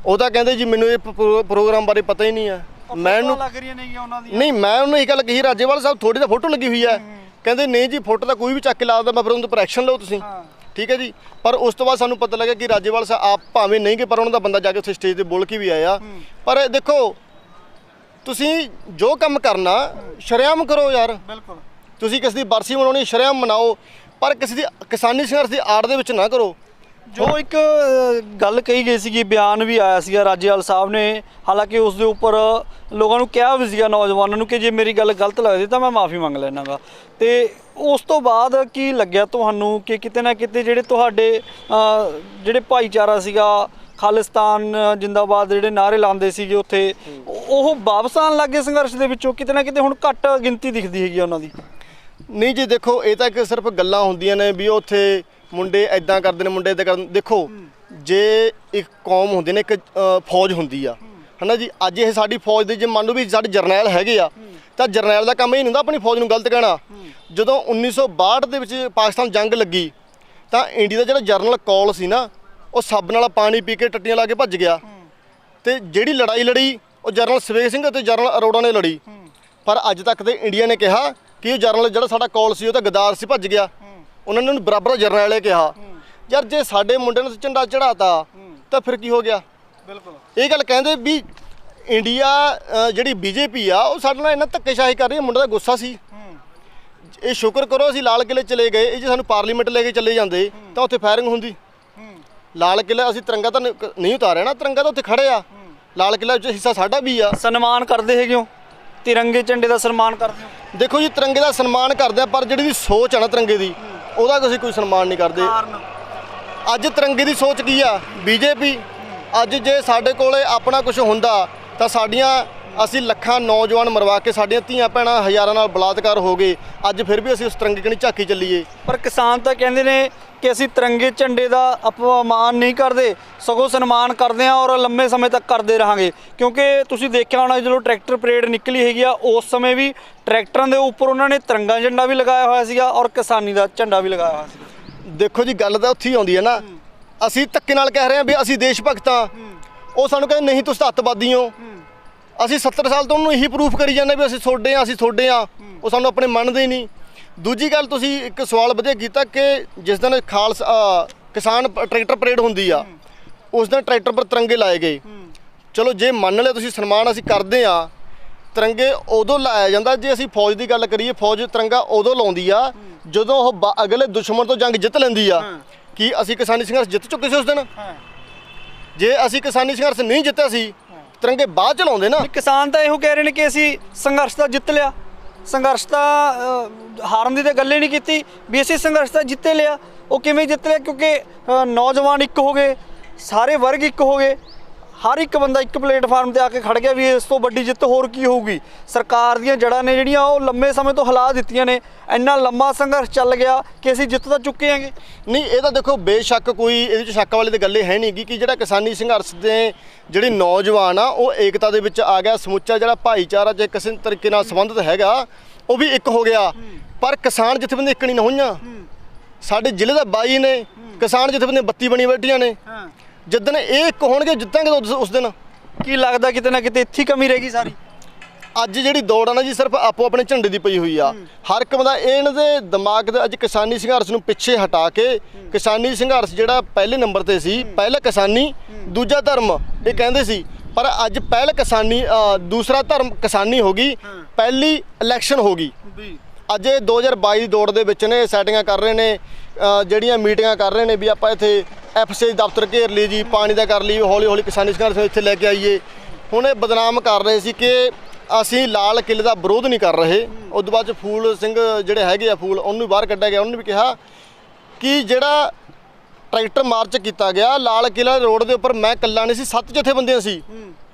ਉਹ ਤਾਂ ਕਹਿੰਦੇ ਜੀ ਮੈਨੂੰ ਇਹ ਪ੍ਰੋਗਰਾਮ ਬਾਰੇ ਪਤਾ ਹੀ ਨਹੀਂ ਹੈ। ਮੈਨੂੰ ਲੱਗ ਰਹੀਆਂ ਨੇ ਉਹਨਾਂ ਦੀ ਨਹੀਂ, ਮੈਂ ਉਹਨੂੰ ਇਹ ਗੱਲ ਕਹੀ ਰਾਜੇਵਾਲ ਸਾਹਿਬ ਤੁਹਾਡੀ ਤਾਂ ਫੋਟੋ ਲੱਗੀ ਹੋਈ ਹੈ, ਕਹਿੰਦੇ ਨਹੀਂ ਜੀ ਫੋਟੋ ਤਾਂ ਕੋਈ ਵੀ ਚੱਕ ਕੇ ਲਾ ਦਿੰਦਾ, ਮੈਂ ਫਿਰ ਉਹਨਾਂ ਤੋਂ ਐਕਸ਼ਨ ਲਓ ਤੁਸੀਂ। ਠੀਕ ਹੈ ਜੀ। ਪਰ ਉਸ ਤੋਂ ਬਾਅਦ ਸਾਨੂੰ ਪਤਾ ਲੱਗਾ ਕਿ ਰਾਜੇਵਾਲ ਸਾਹਿਬ ਆਪ ਭਾਵੇਂ ਨਹੀਂ ਗਏ ਪਰ ਉਹਨਾਂ ਦਾ ਬੰਦਾ ਜਾ ਕੇ ਉੱਥੇ ਸਟੇਜ ਤੇ ਬੋਲ ਕੇ ਵੀ ਆਇਆ। ਪਰ ਦੇਖੋ ਤੁਸੀਂ ਜੋ ਕੰਮ ਕਰਨਾ ਸ਼ਰੇਆਮ ਕਰੋ ਯਾਰ। ਬਿਲਕੁਲ, ਤੁਸੀਂ ਕਿਸੇ ਦੀ ਬਰਸੀ ਮਨਾਉਣੀ ਸ਼ਰੇਆਮ ਮਨਾਓ, ਪਰ ਕਿਸੇ ਦੀ ਕਿਸਾਨੀ ਸੰਘਰਸ਼ ਦੀ ਆੜ ਦੇ ਵਿੱਚ ਨਾ ਕਰੋ। ਜੋ ਇੱਕ ਗੱਲ ਕਹੀ ਗਈ ਸੀਗੀ, ਬਿਆਨ ਵੀ ਆਇਆ ਸੀਗਾ ਰਾਜੇਵਾਲ ਸਾਹਿਬ ਨੇ, ਹਾਲਾਂਕਿ ਉਸ ਦੇ ਉੱਪਰ ਲੋਕਾਂ ਨੂੰ ਕਿਹਾ ਵੀ ਸੀਗਾ ਨੌਜਵਾਨਾਂ ਨੂੰ ਕਿ ਜੇ ਮੇਰੀ ਗੱਲ ਗਲਤ ਲੱਗਦੀ ਤਾਂ ਮੈਂ ਮਾਫੀ ਮੰਗ ਲੈਣਾ ਗਾ। ਤੇ ਉਸ ਤੋਂ ਬਾਅਦ ਕੀ ਲੱਗਿਆ ਤੁਹਾਨੂੰ ਕਿ ਕਿਤੇ ਨਾ ਕਿਤੇ ਜਿਹੜੇ ਤੁਹਾਡੇ ਜਿਹੜੇ ਭਾਈਚਾਰਾ ਸੀਗਾ, ਖਾਲਿਸਤਾਨ ਜਿੰਦਾਬਾਦ ਜਿਹੜੇ ਨਾਅਰੇ ਲਾਉਂਦੇ ਸੀਗੇ ਉੱਥੇ, ਉਹ ਵਾਪਸ ਆਉਣ ਲੱਗੇ ਸੰਘਰਸ਼ ਦੇ ਵਿੱਚੋਂ? ਕਿਤੇ ਨਾ ਕਿਤੇ ਹੁਣ ਘੱਟ ਗਿਣਤੀ ਦਿਖਦੀ ਹੈਗੀ ਉਹਨਾਂ ਦੀ। ਨਹੀਂ ਜੀ, ਦੇਖੋ ਇਹ ਤਾਂ ਇੱਕ ਸਿਰਫ ਗੱਲਾਂ ਹੁੰਦੀਆਂ ਨੇ ਵੀ ਉੱਥੇ ਮੁੰਡੇ ਐਦਾਂ ਕਰਦੇ ਨੇ, ਮੁੰਡੇ ਇੱਦਾਂ ਕਰਦੇ। ਦੇਖੋ ਜੇ ਇੱਕ ਕੌਮ ਹੁੰਦੀ ਨੇ, ਇੱਕ ਫੌਜ ਹੁੰਦੀ ਆ, ਹੈ ਨਾ ਜੀ। ਅੱਜ ਇਹ ਸਾਡੀ ਫੌਜ ਦੇ ਜੇ ਮੰਨ ਲਓ ਵੀ ਸਾਡੇ ਜਰਨੈਲ ਹੈਗੇ ਆ, ਤਾਂ ਜਰਨੈਲ ਦਾ ਕੰਮ ਇਹ ਨਹੀਂ ਹੁੰਦਾ ਆਪਣੀ ਫੌਜ ਨੂੰ ਗਲਤ ਕਹਿਣਾ। ਜਦੋਂ 1962 ਦੇ ਵਿੱਚ ਪਾਕਿਸਤਾਨ ਜੰਗ ਲੱਗੀ ਤਾਂ ਇੰਡੀਆ ਦਾ ਜਿਹੜਾ ਜਰਨਲ ਕੌਲ ਸੀ ਨਾ, ਉਹ ਸੱਬ ਨਾਲ ਪਾਣੀ ਪੀ ਕੇ ਟੱਟੀਆਂ ਲਾ ਕੇ ਭੱਜ ਗਿਆ। ਤੇ ਜਿਹੜੀ ਲੜਾਈ ਲੜੀ ਉਹ ਜਰਨਲ ਸਵੇਗ ਸਿੰਘ ਅਤੇ ਜਰਨਲ ਅਰੋੜਾ ਨੇ ਲੜੀ। ਪਰ ਅੱਜ ਤੱਕ ਤੇ ਇੰਡੀਆ ਨੇ ਕਿਹਾ ਕਿ ਉਹ ਜਰਨਲ ਜਿਹੜਾ ਸਾਡਾ ਕੌਲ ਸੀ ਉਹ ਤਾਂ ਗਦਾਰ ਸੀ, ਭੱਜ ਗਿਆ। ਉਹਨਾਂ ਨੇ ਉਹਨੂੰ ਬਰਾਬਰ ਜਰਨੈਲੇ ਕਿਹਾ। ਯਾਰ ਜੇ ਸਾਡੇ ਮੁੰਡੇ ਨੂੰ ਝੰਡਾ ਚੜਾਤਾ ਤਾਂ ਫਿਰ ਕੀ ਹੋ ਗਿਆ? ਬਿਲਕੁਲ, ਇਹ ਗੱਲ ਕਹਿੰਦੇ ਵੀ ਇੰਡੀਆ ਜਿਹੜੀ ਬੀਜੇਪੀ ਆ ਉਹ ਸਾਡੇ ਨਾਲ ਇੰਨਾ ਧੱਕੇਸ਼ਾਹੀ ਕਰ ਰਹੀ ਹੈ। ਮੁੰਡੇ ਦਾ ਗੁੱਸਾ ਸੀ। ਇਹ ਸ਼ੁਕਰ ਕਰੋ ਅਸੀਂ ਲਾਲ ਕਿਲੇ ਚਲੇ ਗਏ, ਇਹ ਜੇ ਸਾਨੂੰ ਪਾਰਲੀਮੈਂਟ ਲੈ ਕੇ ਚਲੇ ਜਾਂਦੇ ਤਾਂ ਉੱਥੇ ਫਾਇਰਿੰਗ ਹੁੰਦੀ। ਲਾਲ ਕਿਲਾ ਅਸੀਂ ਤਿਰੰਗਾ ਤਾਂ ਨਹੀਂ ਉਤਾਰਿਆ ਨਾ, ਤਿਰੰਗਾ ਤਾਂ ਉੱਥੇ ਖੜੇ ਆ। ਲਾਲ ਕਿਲਾ ਵਿੱਚ ਹਿੱਸਾ ਸਾਡਾ ਵੀ ਆ। ਸਨਮਾਨ ਕਰਦੇ ਹੈਗੇ ਹੋ, ਤਿਰੰਗੇ ਝੰਡੇ ਦਾ ਸਨਮਾਨ ਕਰਦੇ ਹੋ? ਦੇਖੋ ਜੀ, ਤਿਰੰਗੇ ਦਾ ਸਨਮਾਨ ਕਰਦੇ ਆ, ਪਰ ਜਿਹੜੀ ਦੀ ਸੋਚ ਆ ਨਾ ਤਿਰੰਗੇ ਦੀ, ਉਹਦਾ ਅਸੀਂ ਕੋਈ ਸਨਮਾਨ ਨਹੀਂ ਕਰਦੇ। ਅੱਜ ਤਿਰੰਗੇ ਦੀ ਸੋਚ ਕੀ ਆ? ਬੀਜੇਪੀ। ਅੱਜ ਜੇ ਸਾਡੇ ਕੋਲੇ ਆਪਣਾ ਕੁਝ ਹੁੰਦਾ ਤਾਂ ਅਸੀਂ ਲੱਖਾਂ ਨੌਜਵਾਨ ਮਰਵਾ ਕੇ ਸਾਡੀਆਂ ਧੀਆਂ ਭੈਣਾਂ ਹਜ਼ਾਰਾਂ ਨਾਲ ਬਲਾਤਕਾਰ ਹੋ ਗਏ, ਅੱਜ ਫਿਰ ਵੀ ਅਸੀਂ ਉਸ ਤਿਰੰਗੇ ਕਣੀ ਝਾਕੀ ਚੱਲੀਏ। ਪਰ ਕਿਸਾਨ ਤਾਂ ਕਹਿੰਦੇ ਨੇ ਕਿ ਅਸੀਂ ਤਿਰੰਗੇ ਝੰਡੇ ਦਾ ਅਪਮਾਨ ਨਹੀਂ ਕਰਦੇ, ਸਗੋਂ ਸਨਮਾਨ ਕਰਦੇ ਹਾਂ ਔਰ ਲੰਮੇ ਸਮੇਂ ਤੱਕ ਕਰਦੇ ਰਹਾਂਗੇ। ਕਿਉਂਕਿ ਤੁਸੀਂ ਦੇਖਿਆ ਹੋਣਾ ਜਦੋਂ ਟਰੈਕਟਰ ਪਰੇਡ ਨਿਕਲੀ ਹੈਗੀ ਆ, ਉਸ ਸਮੇਂ ਵੀ ਟਰੈਕਟਰਾਂ ਦੇ ਉੱਪਰ ਉਹਨਾਂ ਨੇ ਤਿਰੰਗਾ ਝੰਡਾ ਵੀ ਲਗਾਇਆ ਹੋਇਆ ਸੀਗਾ ਔਰ ਕਿਸਾਨੀ ਦਾ ਝੰਡਾ ਵੀ ਲਗਾਇਆ ਹੋਇਆ ਸੀਗਾ। ਦੇਖੋ ਜੀ, ਗੱਲ ਤਾਂ ਉੱਥੇ ਹੀ ਆਉਂਦੀ ਹੈ ਨਾ। ਅਸੀਂ ਧੱਕੇ ਨਾਲ ਕਹਿ ਰਹੇ ਹਾਂ ਵੀ ਅਸੀਂ ਦੇਸ਼ ਭਗਤ ਹਾਂ, ਉਹ ਸਾਨੂੰ ਕਹਿੰਦੇ ਨਹੀਂ ਤੁਸੀਂ ਅੱਤਵਾਦੀ ਹੋ। ਅਸੀਂ 70 ਸਾਲ ਤੋਂ ਉਹਨੂੰ ਇਹੀ ਪ੍ਰੂਫ ਕਰੀ ਜਾਂਦੇ ਵੀ ਅਸੀਂ ਤੁਹਾਡੇ ਆ, ਉਹ ਸਾਨੂੰ ਆਪਣੇ ਮੰਨਦੇ ਹੀ ਨਹੀਂ। ਦੂਜੀ ਗੱਲ, ਤੁਸੀਂ ਇੱਕ ਸਵਾਲ ਵਧੀਆ ਕੀਤਾ ਕਿ ਜਿਸ ਦਿਨ ਕਿਸਾਨ ਟਰੈਕਟਰ ਪਰੇਡ ਹੁੰਦੀ ਆ, ਉਸ ਦਿਨ ਟਰੈਕਟਰ ਪਰ ਤਿਰੰਗੇ ਲਾਏ ਗਏ। ਚਲੋ ਜੇ ਮੰਨ ਲਿਆ ਤੁਸੀਂ, ਸਨਮਾਨ ਅਸੀਂ ਕਰਦੇ ਆ। ਤਿਰੰਗੇ ਉਦੋਂ ਲਾਇਆ ਜਾਂਦਾ, ਜੇ ਅਸੀਂ ਫੌਜ ਦੀ ਗੱਲ ਕਰੀਏ, ਫੌਜ ਤਿਰੰਗਾ ਉਦੋਂ ਲਾਉਂਦੀ ਆ ਜਦੋਂ ਉਹ ਅਗਲੇ ਦੁਸ਼ਮਣ ਤੋਂ ਜੰਗ ਜਿੱਤ ਲੈਂਦੀ ਆ। ਕੀ ਅਸੀਂ ਕਿਸਾਨੀ ਸੰਘਰਸ਼ ਜਿੱਤ ਚੁੱਕੇ ਸੀ ਉਸ ਦਿਨ? ਜੇ ਅਸੀਂ ਕਿਸਾਨੀ ਸੰਘਰਸ਼ ਨਹੀਂ ਜਿੱਤਿਆ ਸੀ, ਤਿਰੰਗੇ ਬਾਅਦ ਚ ਲਾਉਂਦੇ ਨਾ। ਕਿਸਾਨ ਤਾਂ ਇਹੋ ਕਹਿ ਰਹੇ ਨੇ ਕਿ ਅਸੀਂ ਸੰਘਰਸ਼ ਤਾਂ ਜਿੱਤ ਲਿਆ, ਸੰਘਰਸ਼ ਤਾਂ ਹਾਰਨ ਦੀ ਤਾਂ ਗੱਲ ਹੀ ਨਹੀਂ ਕੀਤੀ ਵੀ ਅਸੀਂ ਸੰਘਰਸ਼ ਤਾਂ ਜਿੱਤੇ ਲਿਆ। ਉਹ ਕਿਵੇਂ ਜਿੱਤ ਲਿਆ? ਕਿਉਂਕਿ ਨੌਜਵਾਨ ਇੱਕ ਹੋ ਗਏ, ਸਾਰੇ ਵਰਗ ਇੱਕ ਹੋ ਗਏ, ਹਰ ਇੱਕ ਬੰਦਾ ਇੱਕ ਪਲੇਟਫਾਰਮ ਤੇ ਆ ਕੇ ਖੜ ਗਿਆ ਵੀ ਇਸ ਤੋਂ ਵੱਡੀ ਜਿੱਤ ਹੋਰ ਕੀ ਹੋਊਗੀ। ਸਰਕਾਰ ਦੀਆਂ ਜੜ੍ਹਾਂ ਨੇ ਜਿਹੜੀਆਂ ਉਹ ਲੰਮੇ ਸਮੇਂ ਤੋਂ ਹਿਲਾ ਦਿੱਤੀਆਂ ਨੇ। ਇੰਨਾ ਲੰਮਾ ਸੰਘਰਸ਼ ਚੱਲ ਗਿਆ ਕਿ ਅਸੀਂ ਜਿੱਤ ਤਾਂ ਚੁੱਕੇ ਹਾਂਗੇ। ਨਹੀਂ, ਇਹ ਤਾਂ ਦੇਖੋ ਬੇਸ਼ੱਕ ਕੋਈ ਇਹਦੇ ਵਿੱਚ ਸ਼ੱਕ ਵਾਲੀ ਤਾਂ ਗੱਲ ਹੈ ਨਹੀਂ ਕਿ ਜਿਹੜਾ ਕਿਸਾਨੀ ਸੰਘਰਸ਼ ਦੇ ਜਿਹੜੇ ਨੌਜਵਾਨ ਆ ਉਹ ਏਕਤਾ ਦੇ ਵਿੱਚ ਆ ਗਿਆ। ਸਮੁੱਚਾ ਜਿਹੜਾ ਭਾਈਚਾਰਾ ਜੇ ਕਿਸੇ ਤਰੀਕੇ ਨਾਲ ਸੰਬੰਧਿਤ ਹੈਗਾ ਉਹ ਵੀ ਇੱਕ ਹੋ ਗਿਆ। ਪਰ ਕਿਸਾਨ ਜਥੇਬੰਦੀ ਇੱਕ ਨਹੀਂ ਹੋਈਆਂ। ਸਾਡੇ ਜ਼ਿਲ੍ਹੇ ਦਾ 22 ਨੇ ਕਿਸਾਨ ਜਥੇਬੰਦੀਆਂ 32 ਬਣੀ ਬੈਠੀਆਂ ਨੇ। ਜਿੱਦਣ ਇਹ ਇੱਕ ਹੋਣਗੇ ਜਿੱਤਾਂਗੇ ਉਸ ਦਿਨ। ਕੀ ਲੱਗਦਾ ਕਿਤੇ ਨਾ ਕਿਤੇ ਇੱਥੇ ਕਮੀ ਰਹਿ ਗਈ ਸਾਰੀ? ਅੱਜ ਜਿਹੜੀ ਦੌੜ ਆ ਨਾ ਜੀ, ਸਿਰਫ ਆਪੋ ਆਪਣੇ ਝੰਡੇ ਦੀ ਪਈ ਹੋਈ ਆ। ਹਰ ਇੱਕ ਬੰਦਾ ਇਹਨਾਂ ਦੇ ਦਿਮਾਗ ਦੇ ਅੱਜ ਕਿਸਾਨੀ ਸੰਘਰਸ਼ ਨੂੰ ਪਿੱਛੇ ਹਟਾ ਕੇ, ਕਿਸਾਨੀ ਸੰਘਰਸ਼ ਜਿਹੜਾ ਪਹਿਲੇ ਨੰਬਰ ਤੇ ਸੀ, ਪਹਿਲਾ ਕਿਸਾਨੀ ਦੂਜਾ ਧਰਮ ਇਹ ਕਹਿੰਦੇ ਸੀ, ਪਰ ਅੱਜ ਪਹਿਲ ਕਿਸਾਨੀ ਦੂਸਰਾ ਧਰਮ ਕਿਸਾਨੀ ਹੋ ਗਈ, ਪਹਿਲੀ ਇਲੈਕਸ਼ਨ ਹੋ ਗਈ। ਅੱਜ ਇਹ 2022 ਦੀ ਦੌੜ ਦੇ ਵਿੱਚ ਨੇ ਸੈਟਿੰਗਾਂ ਕਰ ਰਹੇ ਨੇ, ਜਿਹੜੀਆਂ ਮੀਟਿੰਗਾਂ ਕਰ ਰਹੇ ਨੇ ਵੀ ਆਪਾਂ ਇੱਥੇ ਐਫਸੀ ਦਫ਼ਤਰ ਘੇਰ ਲਈ ਜੀ, ਪਾਣੀ ਦਾ ਕਰ ਲਈ, ਹੌਲੀ ਹੌਲੀ ਕਿਸਾਨੀ ਸੰਘਰਸ਼ ਨੂੰ ਇੱਥੇ ਲੈ ਕੇ ਆਈਏ। ਹੁਣ ਇਹ ਬਦਨਾਮ ਕਰ ਰਹੇ ਸੀ ਕਿ ਅਸੀਂ ਲਾਲ ਕਿਲੇ ਦਾ ਵਿਰੋਧ ਨਹੀਂ ਕਰ ਰਹੇ। ਉਸ ਤੋਂ ਬਾਅਦ 'ਚ ਫੂਲ ਸਿੰਘ ਜਿਹੜੇ ਹੈਗੇ ਆ, ਫੂਲ ਉਹਨੂੰ ਵੀ ਬਾਹਰ ਕੱਢਿਆ ਗਿਆ। ਉਹਨੇ ਵੀ ਕਿਹਾ ਕਿ ਜਿਹੜਾ ਟਰੈਕਟਰ ਮਾਰਚ ਕੀਤਾ ਗਿਆ ਲਾਲ ਕਿਲਾ ਰੋਡ ਦੇ ਉੱਪਰ, ਮੈਂ ਇਕੱਲਾ ਨਹੀਂ ਸੀ, 7 ਜਥੇਬੰਦੀਆਂ ਸੀ।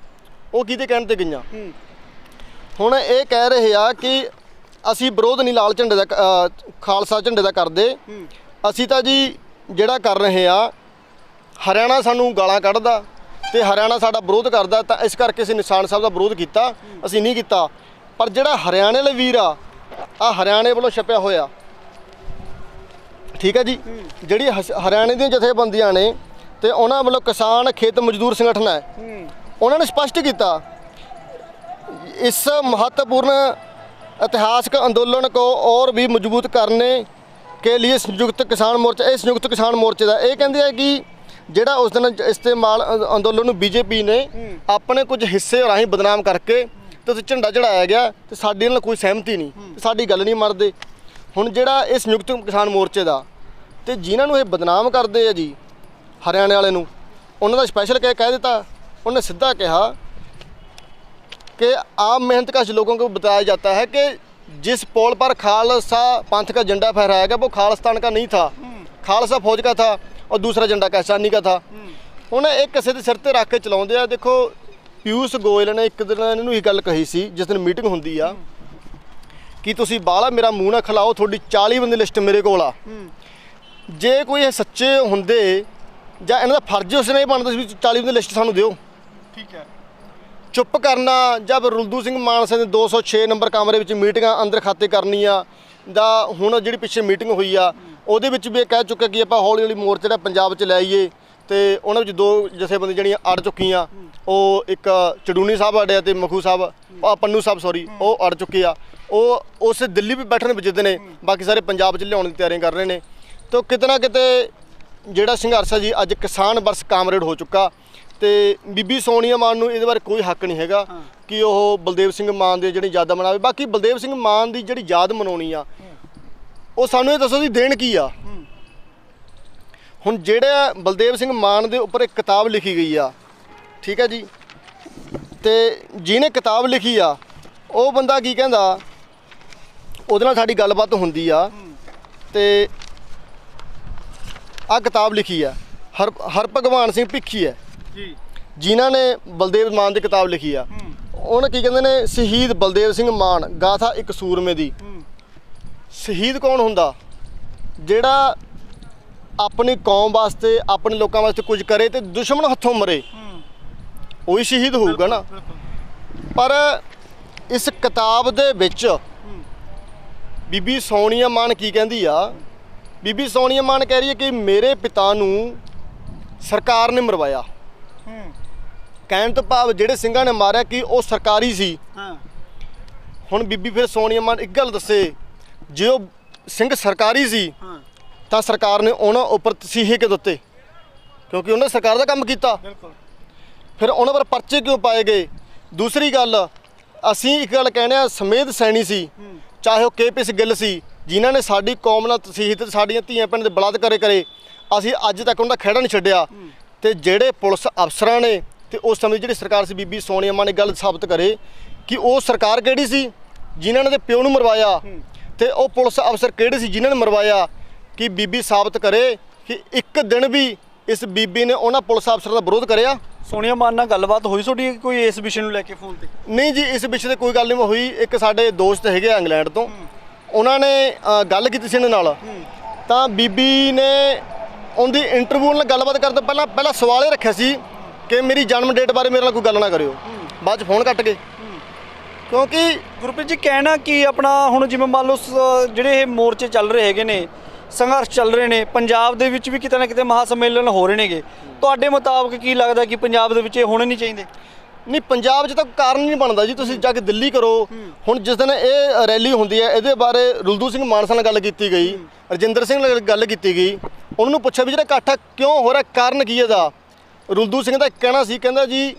ਉਹ ਕਿਹਦੇ ਕਹਿਣ ਤੇ ਗਈਆਂ? ਹੁਣ ਇਹ ਕਹਿ ਰਹੇ ਆ ਕਿ ਅਸੀਂ ਵਿਰੋਧ ਨਹੀਂ ਲਾਲ ਝੰਡੇ ਦਾ, ਖਾਲਸਾ ਝੰਡੇ ਦਾ ਕਰਦੇ। ਅਸੀਂ ਤਾਂ ਜੀ ਜਿਹੜਾ ਕਰ ਰਹੇ ਆ, ਹਰਿਆਣਾ ਸਾਨੂੰ ਗਾਲਾਂ ਕੱਢਦਾ ਤੇ ਹਰਿਆਣਾ ਸਾਡਾ ਵਿਰੋਧ ਕਰਦਾ, ਤਾਂ ਇਸ ਕਰਕੇ ਅਸੀਂ ਨਿਸ਼ਾਨ ਸਾਹਿਬ ਦਾ ਵਿਰੋਧ ਕੀਤਾ। ਅਸੀਂ ਨਹੀਂ ਕੀਤਾ। ਪਰ ਜਿਹੜਾ ਹਰਿਆਣੇ ਵਾਲੇ ਵੀਰ ਆ ਹਰਿਆਣੇ ਵੱਲੋਂ ਛਪਿਆ ਹੋਇਆ, ਠੀਕ ਹੈ ਜੀ, ਜਿਹੜੀ ਹਰਿਆਣੇ ਦੀਆਂ ਜਥੇਬੰਦੀਆਂ ਨੇ ਤੇ ਉਹਨਾਂ ਵੱਲੋਂ ਕਿਸਾਨ ਖੇਤ ਮਜ਼ਦੂਰ ਸੰਗਠਨ ਹੈ, ਉਹਨਾਂ ਨੇ ਸਪਸ਼ਟ ਕੀਤਾ ਇਸ महत्वपूर्ण ऐतिहासिक आंदोलन को और भी मजबूत करने के लिए संयुक्त किसान मोर्चा, ਇਹ ਸੰਯੁਕਤ ਕਿਸਾਨ ਮੋਰਚੇ ਦਾ ਇਹ ਕਹਿੰਦੇ ਆ ਕਿ ਜਿਹੜਾ ਉਸ ਦਿਨ ਇਸਤੇਮਾਲ ਅੰਦੋਲਨ ਨੂੰ ਬੀਜੇਪੀ ਨੇ ਆਪਣੇ ਕੁਝ ਹਿੱਸੇ ਰਾਹੀਂ ਬਦਨਾਮ ਕਰਕੇ ਤੇ ਉਸ ਝੰਡਾ ਚੜਾਇਆ ਗਿਆ ਤੇ ਸਾਡੇ ਨਾਲ ਕੋਈ ਸਹਿਮਤੀ ਨਹੀਂ, ਸਾਡੀ ਗੱਲ ਨਹੀਂ ਮੰਨਦੇ। ਹੁਣ ਜਿਹੜਾ ਇਹ ਸੰਯੁਕਤ ਕਿਸਾਨ ਮੋਰਚੇ ਦਾ ਤੇ ਜਿਨ੍ਹਾਂ ਨੂੰ ਇਹ ਬਦਨਾਮ ਕਰਦੇ ਆ ਜੀ ਹਰਿਆਣੇ ਵਾਲੇ ਨੂੰ, ਉਹਨਾਂ ਦਾ ਸਪੈਸ਼ਲ ਕਹਿ ਦਿੱਤਾ। ਉਹਨੇ ਸਿੱਧਾ ਕਿਹਾ कि आम मेहनतकश लोगों को बताया जाता है कि जिस पोल पर खालसा पंथ का झंडा फहराया गया वो खालिस्तान का नहीं था, खालसा फौज का था और दूसरा झंडा किसानी का था। उन्हें एक किसी के सिर ते रख के चलाते हैं। देखो पीयूष गोयल ने एक दिन इन्होंने ये गल कही सी जिस दिन मीटिंग होंदी आ कि तुसी बाला मेरा मूँह ना खिलाओ, थोड़ी 40 बंदी लिस्ट मेरे कोल आ। जे कोई ये सच्चे होंदे जां इन्हां दा फर्ज उस नहीं बनदा सी 40 बंदी लिस्ट सानूं दिओ, ठीक है। चुप करना जब रुलदू सिंह मानसा ने 206 नंबर कमरे में मीटिंगां अंदर खाते करनिया दा हुण जिहड़ी पिछे मीटिंग हुई आ ਉਹਦੇ ਵਿੱਚ ਵੀ ਇਹ ਕਹਿ ਚੁੱਕਿਆ ਕਿ ਆਪਾਂ ਹੌਲੀ ਹੌਲੀ ਮੋਰਚਾ ਜਿਹੜਾ ਪੰਜਾਬ 'ਚ ਲੈ ਆਈਏ ਤੇ ਉਹਨਾਂ ਵਿੱਚ 2 ਜਥੇਬੰਦੀਆਂ ਜਿਹੜੀਆਂ ਅੜ ਚੁੱਕੀਆਂ। ਉਹ ਇੱਕ ਚੜੂਨੀ ਸਾਹਿਬ ਅੜਿਆ ਤੇ ਮਖੂ ਸਾਹਿਬ ਪੰਨੂ ਸਾਹਿਬ ਸੌਰੀ ਉਹ ਅੜ ਚੁੱਕੇ ਆ। ਉਹ ਉਸ ਦਿੱਲੀ ਵੀ ਬੈਠਣ ਵਿੱਚ ਜਿੱਦ ਨੇ, ਬਾਕੀ ਸਾਰੇ ਪੰਜਾਬ 'ਚ ਲਿਆਉਣ ਦੀ ਤਿਆਰੀਆਂ ਕਰ ਰਹੇ ਨੇ। ਤਾਂ ਕਿਤੇ ਨਾ ਕਿਤੇ ਜਿਹੜਾ ਸੰਘਰਸ਼ ਹੈ ਜੀ ਅੱਜ ਕਿਸਾਨ ਵਰਸ ਕਾਮਰੇਡ ਹੋ ਚੁੱਕਾ। ਤੇ ਬੀਬੀ ਸੋਨੀਆ ਮਾਨ ਨੂੰ ਇਹਦੇ ਬਾਰੇ ਕੋਈ ਹੱਕ ਨਹੀਂ ਹੈਗਾ ਕਿ ਉਹ ਬਲਦੇਵ ਸਿੰਘ ਮਾਨ ਦੇ ਜਿਹੜੀ ਯਾਦਾਂ ਮਨਾਵੇ। ਬਾਕੀ ਬਲਦੇਵ ਸਿੰਘ ਮਾਨ ਦੀ ਜਿਹੜੀ ਯਾਦ ਮਨਾਉਣੀ ਆ ਉਹ ਸਾਨੂੰ ਇਹ ਦੱਸੋ ਦੀ ਦੇਣ ਕੀ ਆ। ਹੁਣ ਜਿਹੜਾ ਬਲਦੇਵ ਸਿੰਘ ਮਾਨ ਦੇ ਉੱਪਰ ਇੱਕ ਕਿਤਾਬ ਲਿਖੀ ਗਈ ਆ, ਠੀਕ ਹੈ ਜੀ, ਤੇ ਜਿਹਨੇ ਕਿਤਾਬ ਲਿਖੀ ਆ ਉਹ ਬੰਦਾ ਕੀ ਕਹਿੰਦਾ, ਉਹਦੇ ਨਾਲ ਸਾਡੀ ਗੱਲਬਾਤ ਹੁੰਦੀ ਆ ਤੇ ਆਹ ਕਿਤਾਬ ਲਿਖੀ ਆ ਹਰਭਗਵਾਨ ਸਿੰਘ ਭਿੱਖੀ ਹੈ ਜੀ, ਜਿਨ੍ਹਾਂ ਨੇ ਬਲਦੇਵ ਮਾਨ ਦੀ ਕਿਤਾਬ ਲਿਖੀ ਆ। ਉਹਨੇ ਕੀ ਕਹਿੰਦੇ ਨੇ, ਸ਼ਹੀਦ ਬਲਦੇਵ ਸਿੰਘ ਮਾਨ ਗਾਥਾ ਇੱਕ ਸੂਰਮੇ ਦੀ। ਸ਼ਹੀਦ ਕੌਣ ਹੁੰਦਾ? ਜਿਹੜਾ ਆਪਣੀ ਕੌਮ ਵਾਸਤੇ, ਆਪਣੇ ਲੋਕਾਂ ਵਾਸਤੇ ਕੁਝ ਕਰੇ ਤੇ ਦੁਸ਼ਮਣ ਹੱਥੋਂ ਮਰੇ, ਉਹੀ ਸ਼ਹੀਦ ਹੋਊਗਾ ਨਾ। ਪਰ ਇਸ ਕਿਤਾਬ ਦੇ ਵਿੱਚ ਬੀਬੀ ਸੋਨੀਆ ਮਾਨ ਕੀ ਕਹਿੰਦੀ ਆ? ਬੀਬੀ ਸੋਨੀਆ ਮਾਨ ਕਹਿ ਰਹੀ ਹੈ ਕਿ ਮੇਰੇ ਪਿਤਾ ਨੂੰ ਸਰਕਾਰ ਨੇ ਮਰਵਾਇਆ। ਕਹਿਣ ਤੋਂ ਭਾਵ ਜਿਹੜੇ ਸਿੰਘਾਂ ਨੇ ਮਾਰਿਆ ਕਿ ਉਹ ਸਰਕਾਰੀ ਸੀ। ਹੁਣ ਬੀਬੀ ਫਿਰ ਸੋਨੀਆ ਮਾਨ ਇੱਕ ਗੱਲ ਦੱਸੇ, ਜੇ ਉਹ ਸਿੰਘ ਸਰਕਾਰੀ ਸੀ ਤਾਂ ਸਰਕਾਰ ਨੇ ਉਹਨਾਂ ਉੱਪਰ ਤਸੀਹੇ ਕਿਉਂ ਦਿੱਤੇ? ਕਿਉਂਕਿ ਉਹਨੇ ਸਰਕਾਰ ਦਾ ਕੰਮ ਕੀਤਾ। ਫਿਰ ਉਹਨਾਂ ਪਰ ਪਰਚੇ ਕਿਉਂ ਪਾਏ ਗਏ? ਦੂਸਰੀ ਗੱਲ, ਅਸੀਂ ਇੱਕ ਗੱਲ ਕਹਿੰਦੇ ਆ, ਸਮੇਧ ਸੈਣੀ ਸੀ, ਚਾਹੇ ਉਹ KPS ਗਿੱਲ ਸੀ, ਜਿਨ੍ਹਾਂ ਨੇ ਸਾਡੀ ਕੌਮ ਨਾਲ ਤਸੀਹੇ ਤੇ ਸਾਡੀਆਂ ਧੀਆਂ ਭੈਣਾਂ ਦੇ ਬਲਾਤਕਾਰ ਕਰੇ, ਅਸੀਂ ਅੱਜ ਤੱਕ ਉਹਨਾਂ ਦਾ ਖਹਿੜਾ ਨਹੀਂ ਛੱਡਿਆ। ਤੇ ਜਿਹੜੇ ਪੁਲਿਸ ਅਫਸਰਾਂ ਨੇ ਤੇ ਉਸ ਸਮੇਂ ਜਿਹੜੀ ਸਰਕਾਰ ਸੀ, ਬੀਬੀ ਸੋਨੀਆ ਮਾਨ ਨੇ ਗੱਲ ਸਾਬਤ ਕਰੇ ਕਿ ਉਹ ਸਰਕਾਰ ਕਿਹੜੀ ਸੀ ਜਿਨ੍ਹਾਂ ਨੇ ਪਿਓ ਨੂੰ ਮਰਵਾਇਆ, ਤੇ ਉਹ ਪੁਲਿਸ ਅਫਸਰ ਕਿਹੜੇ ਸੀ ਜਿਨ੍ਹਾਂ ਨੇ ਮਰਵਾਇਆ। ਕਿ ਬੀਬੀ ਸਾਬਤ ਕਰੇ ਕਿ ਇੱਕ ਦਿਨ ਵੀ ਇਸ ਬੀਬੀ ਨੇ ਉਹਨਾਂ ਪੁਲਿਸ ਅਫਸਰਾਂ ਦਾ ਵਿਰੋਧ ਕਰਿਆ। ਸੋਨੀਆ ਮਾਨ ਨਾਲ ਗੱਲਬਾਤ ਹੋਈ ਤੁਹਾਡੀ ਕੋਈ ਇਸ ਵਿਸ਼ੇ ਨੂੰ ਲੈ ਕੇ ਫੋਨ ਤੇ? ਨਹੀਂ ਜੀ, ਇਸ ਵਿਸ਼ੇ ਤੇ ਕੋਈ ਗੱਲ ਨਹੀਂ ਹੋਈ। ਇੱਕ ਸਾਡੇ ਦੋਸਤ ਹੈਗੇ ਇੰਗਲੈਂਡ ਤੋਂ, ਉਹਨਾਂ ਨੇ ਗੱਲ ਕੀਤੀ ਸੀ ਇਹਨਾਂ ਨਾਲ, ਤਾਂ ਬੀਬੀ ਨੇ ਉਹਦੀ ਇੰਟਰਵਿਊ ਨਾਲ ਗੱਲਬਾਤ ਕਰਨ ਤੋਂ ਪਹਿਲਾਂ ਸਵਾਲ ਇਹ ਰੱਖਿਆ ਸੀ ਕਿ ਮੇਰੀ ਜਨਮ ਡੇਟ ਬਾਰੇ ਮੇਰੇ ਨਾਲ ਕੋਈ ਗੱਲ ਨਾ ਕਰਿਓ। ਬਾਅਦ 'ਚ ਫੋਨ ਕੱਟ ਗਏ। ਕਿਉਂਕਿ ਗੁਰਪ੍ਰੀਤ ਜੀ ਕਹਿਣਾ ਕਿ ਆਪਣਾ ਹੁਣ ਜਿਵੇਂ ਮੰਨ ਲਓ ਜਿਹੜੇ ਇਹ ਮੋਰਚੇ ਚੱਲ ਰਹੇ ਹੈਗੇ ਨੇ, ਸੰਘਰਸ਼ ਚੱਲ ਰਹੇ ਨੇ, ਪੰਜਾਬ ਦੇ ਵਿੱਚ ਵੀ ਕਿਤੇ ਨਾ ਕਿਤੇ ਮਹਾ ਸੰਮੇਲਨ ਹੋ ਰਹੇ ਨੇਗੇ, ਤੁਹਾਡੇ ਮੁਤਾਬਕ ਕੀ ਲੱਗਦਾ ਕਿ ਪੰਜਾਬ ਦੇ ਵਿੱਚ ਇਹ ਹੋਣੇ ਨਹੀਂ ਚਾਹੀਦੇ? ਨਹੀਂ, ਪੰਜਾਬ 'ਚ ਤਾਂ ਕਾਰਨ ਨਹੀਂ ਬਣਦਾ ਜੀ। ਤੁਸੀਂ ਜਾ ਕੇ ਦਿੱਲੀ ਕਰੋ। ਹੁਣ ਜਿਸ ਦਿਨ ਇਹ ਰੈਲੀ ਹੁੰਦੀ ਹੈ, ਇਹਦੇ ਬਾਰੇ ਰੁਲਦੂ ਸਿੰਘ ਮਾਨਸਾ ਨਾਲ ਗੱਲ ਕੀਤੀ ਗਈ, ਰਜਿੰਦਰ ਸਿੰਘ ਨਾਲ ਗੱਲ ਕੀਤੀ ਗਈ। ਉਹਨਾਂ ਨੂੰ ਪੁੱਛਿਆ ਵੀ ਜਿਹੜਾ ਇਕੱਠ ਕਿਉਂ ਹੋ ਰਿਹਾ, ਕਾਰਨ ਕੀ ਇਹਦਾ? ਰੁਲਦੂ ਸਿੰਘ ਦਾ ਕਹਿਣਾ ਸੀ, ਕਹਿੰਦਾ ਜੀ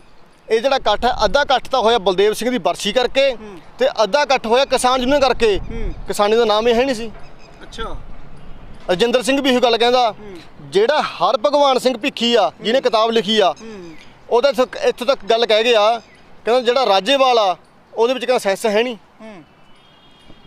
ਇਹ ਜਿਹੜਾ ਇਕੱਠ ਹੈ, ਅੱਧਾ ਇਕੱਠ ਤਾਂ ਹੋਇਆ ਬਲਦੇਵ ਸਿੰਘ ਦੀ ਬਰਸੀ ਕਰਕੇ ਤੇ ਅੱਧਾ ਇਕੱਠ ਹੋਇਆ ਕਿਸਾਨ ਯੂਨੀਅਨ ਕਰਕੇ। ਕਿਸਾਨੀ ਦਾ ਨਾਮ ਇਹ ਹੈ ਨਹੀਂ ਸੀ। ਅੱਛਾ। ਰਜਿੰਦਰ ਸਿੰਘ ਵੀ ਇਹੋ ਗੱਲ ਕਹਿੰਦਾ। ਜਿਹੜਾ ਹਰਭਗਵਾਨ ਸਿੰਘ ਭਿੱਖੀ ਆ, ਜਿਹਨੇ ਕਿਤਾਬ ਲਿਖੀ ਆ, ਉਹਦਾ ਇੱਥੋਂ ਤੱਕ ਗੱਲ ਕਹਿ ਗਿਆ, ਕਹਿੰਦਾ ਜਿਹੜਾ ਰਾਜੇਵਾਲ ਆ ਉਹਦੇ ਵਿੱਚ ਕਹਿੰਦਾ ਸੈਂਸ ਹੈ ਨਹੀਂ।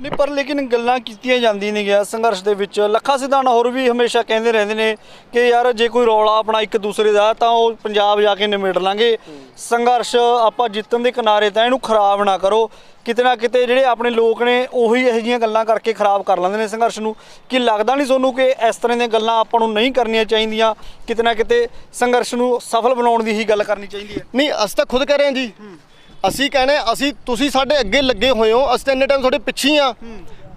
ਨਹੀਂ, ਪਰ ਲੇਕਿਨ ਗੱਲਾਂ ਕੀਤੀਆਂ ਜਾਂਦੀਆਂ ਨੇ ਗਿਆ ਸੰਘਰਸ਼ ਦੇ ਵਿੱਚ। ਲੱਖਾ ਸਿਧਾਣਾ ਹੋਰ ਵੀ ਹਮੇਸ਼ਾ ਕਹਿੰਦੇ ਰਹਿੰਦੇ ਨੇ ਕਿ ਯਾਰ ਜੇ ਕੋਈ ਰੌਲਾ ਆਪਣਾ ਇੱਕ ਦੂਸਰੇ ਦਾ ਤਾਂ ਉਹ ਪੰਜਾਬ ਜਾ ਕੇ ਨਿਬੇੜ ਲਾਂਗੇ। ਸੰਘਰਸ਼ ਆਪਾਂ ਜਿੱਤਣ ਦੇ ਕਿਨਾਰੇ ਤਾਂ ਇਹਨੂੰ ਖਰਾਬ ਨਾ ਕਰੋ। ਕਿਤੇ ਨਾ ਕਿਤੇ ਜਿਹੜੇ ਆਪਣੇ ਲੋਕ ਨੇ ਉਹੀ ਇਹੋ ਜਿਹੀਆਂ ਗੱਲਾਂ ਕਰਕੇ ਖਰਾਬ ਕਰ ਲੈਂਦੇ ਨੇ ਸੰਘਰਸ਼ ਨੂੰ। ਕੀ ਲੱਗਦਾ ਨਹੀਂ ਤੁਹਾਨੂੰ ਕਿ ਇਸ ਤਰ੍ਹਾਂ ਦੀਆਂ ਗੱਲਾਂ ਆਪਾਂ ਨੂੰ ਨਹੀਂ ਕਰਨੀਆਂ ਚਾਹੀਦੀਆਂ? ਕਿਤੇ ਨਾ ਕਿਤੇ ਸੰਘਰਸ਼ ਨੂੰ ਸਫਲ ਬਣਾਉਣ ਦੀ ਹੀ ਗੱਲ ਕਰਨੀ ਚਾਹੀਦੀ ਹੈ। ਨਹੀਂ, ਅਸੀਂ ਤਾਂ ਖੁਦ ਕਹਿ ਰਹੇ ਹਾਂ ਜੀ। ਅਸੀਂ ਕਹਿੰਦੇ ਤੁਸੀਂ ਸਾਡੇ ਅੱਗੇ ਲੱਗੇ ਹੋਏ ਹੋ, ਅਸੀਂ ਤਾਂ ਇੰਨੇ ਟਾਈਮ ਤੁਹਾਡੇ ਪਿੱਛੇ ਆ।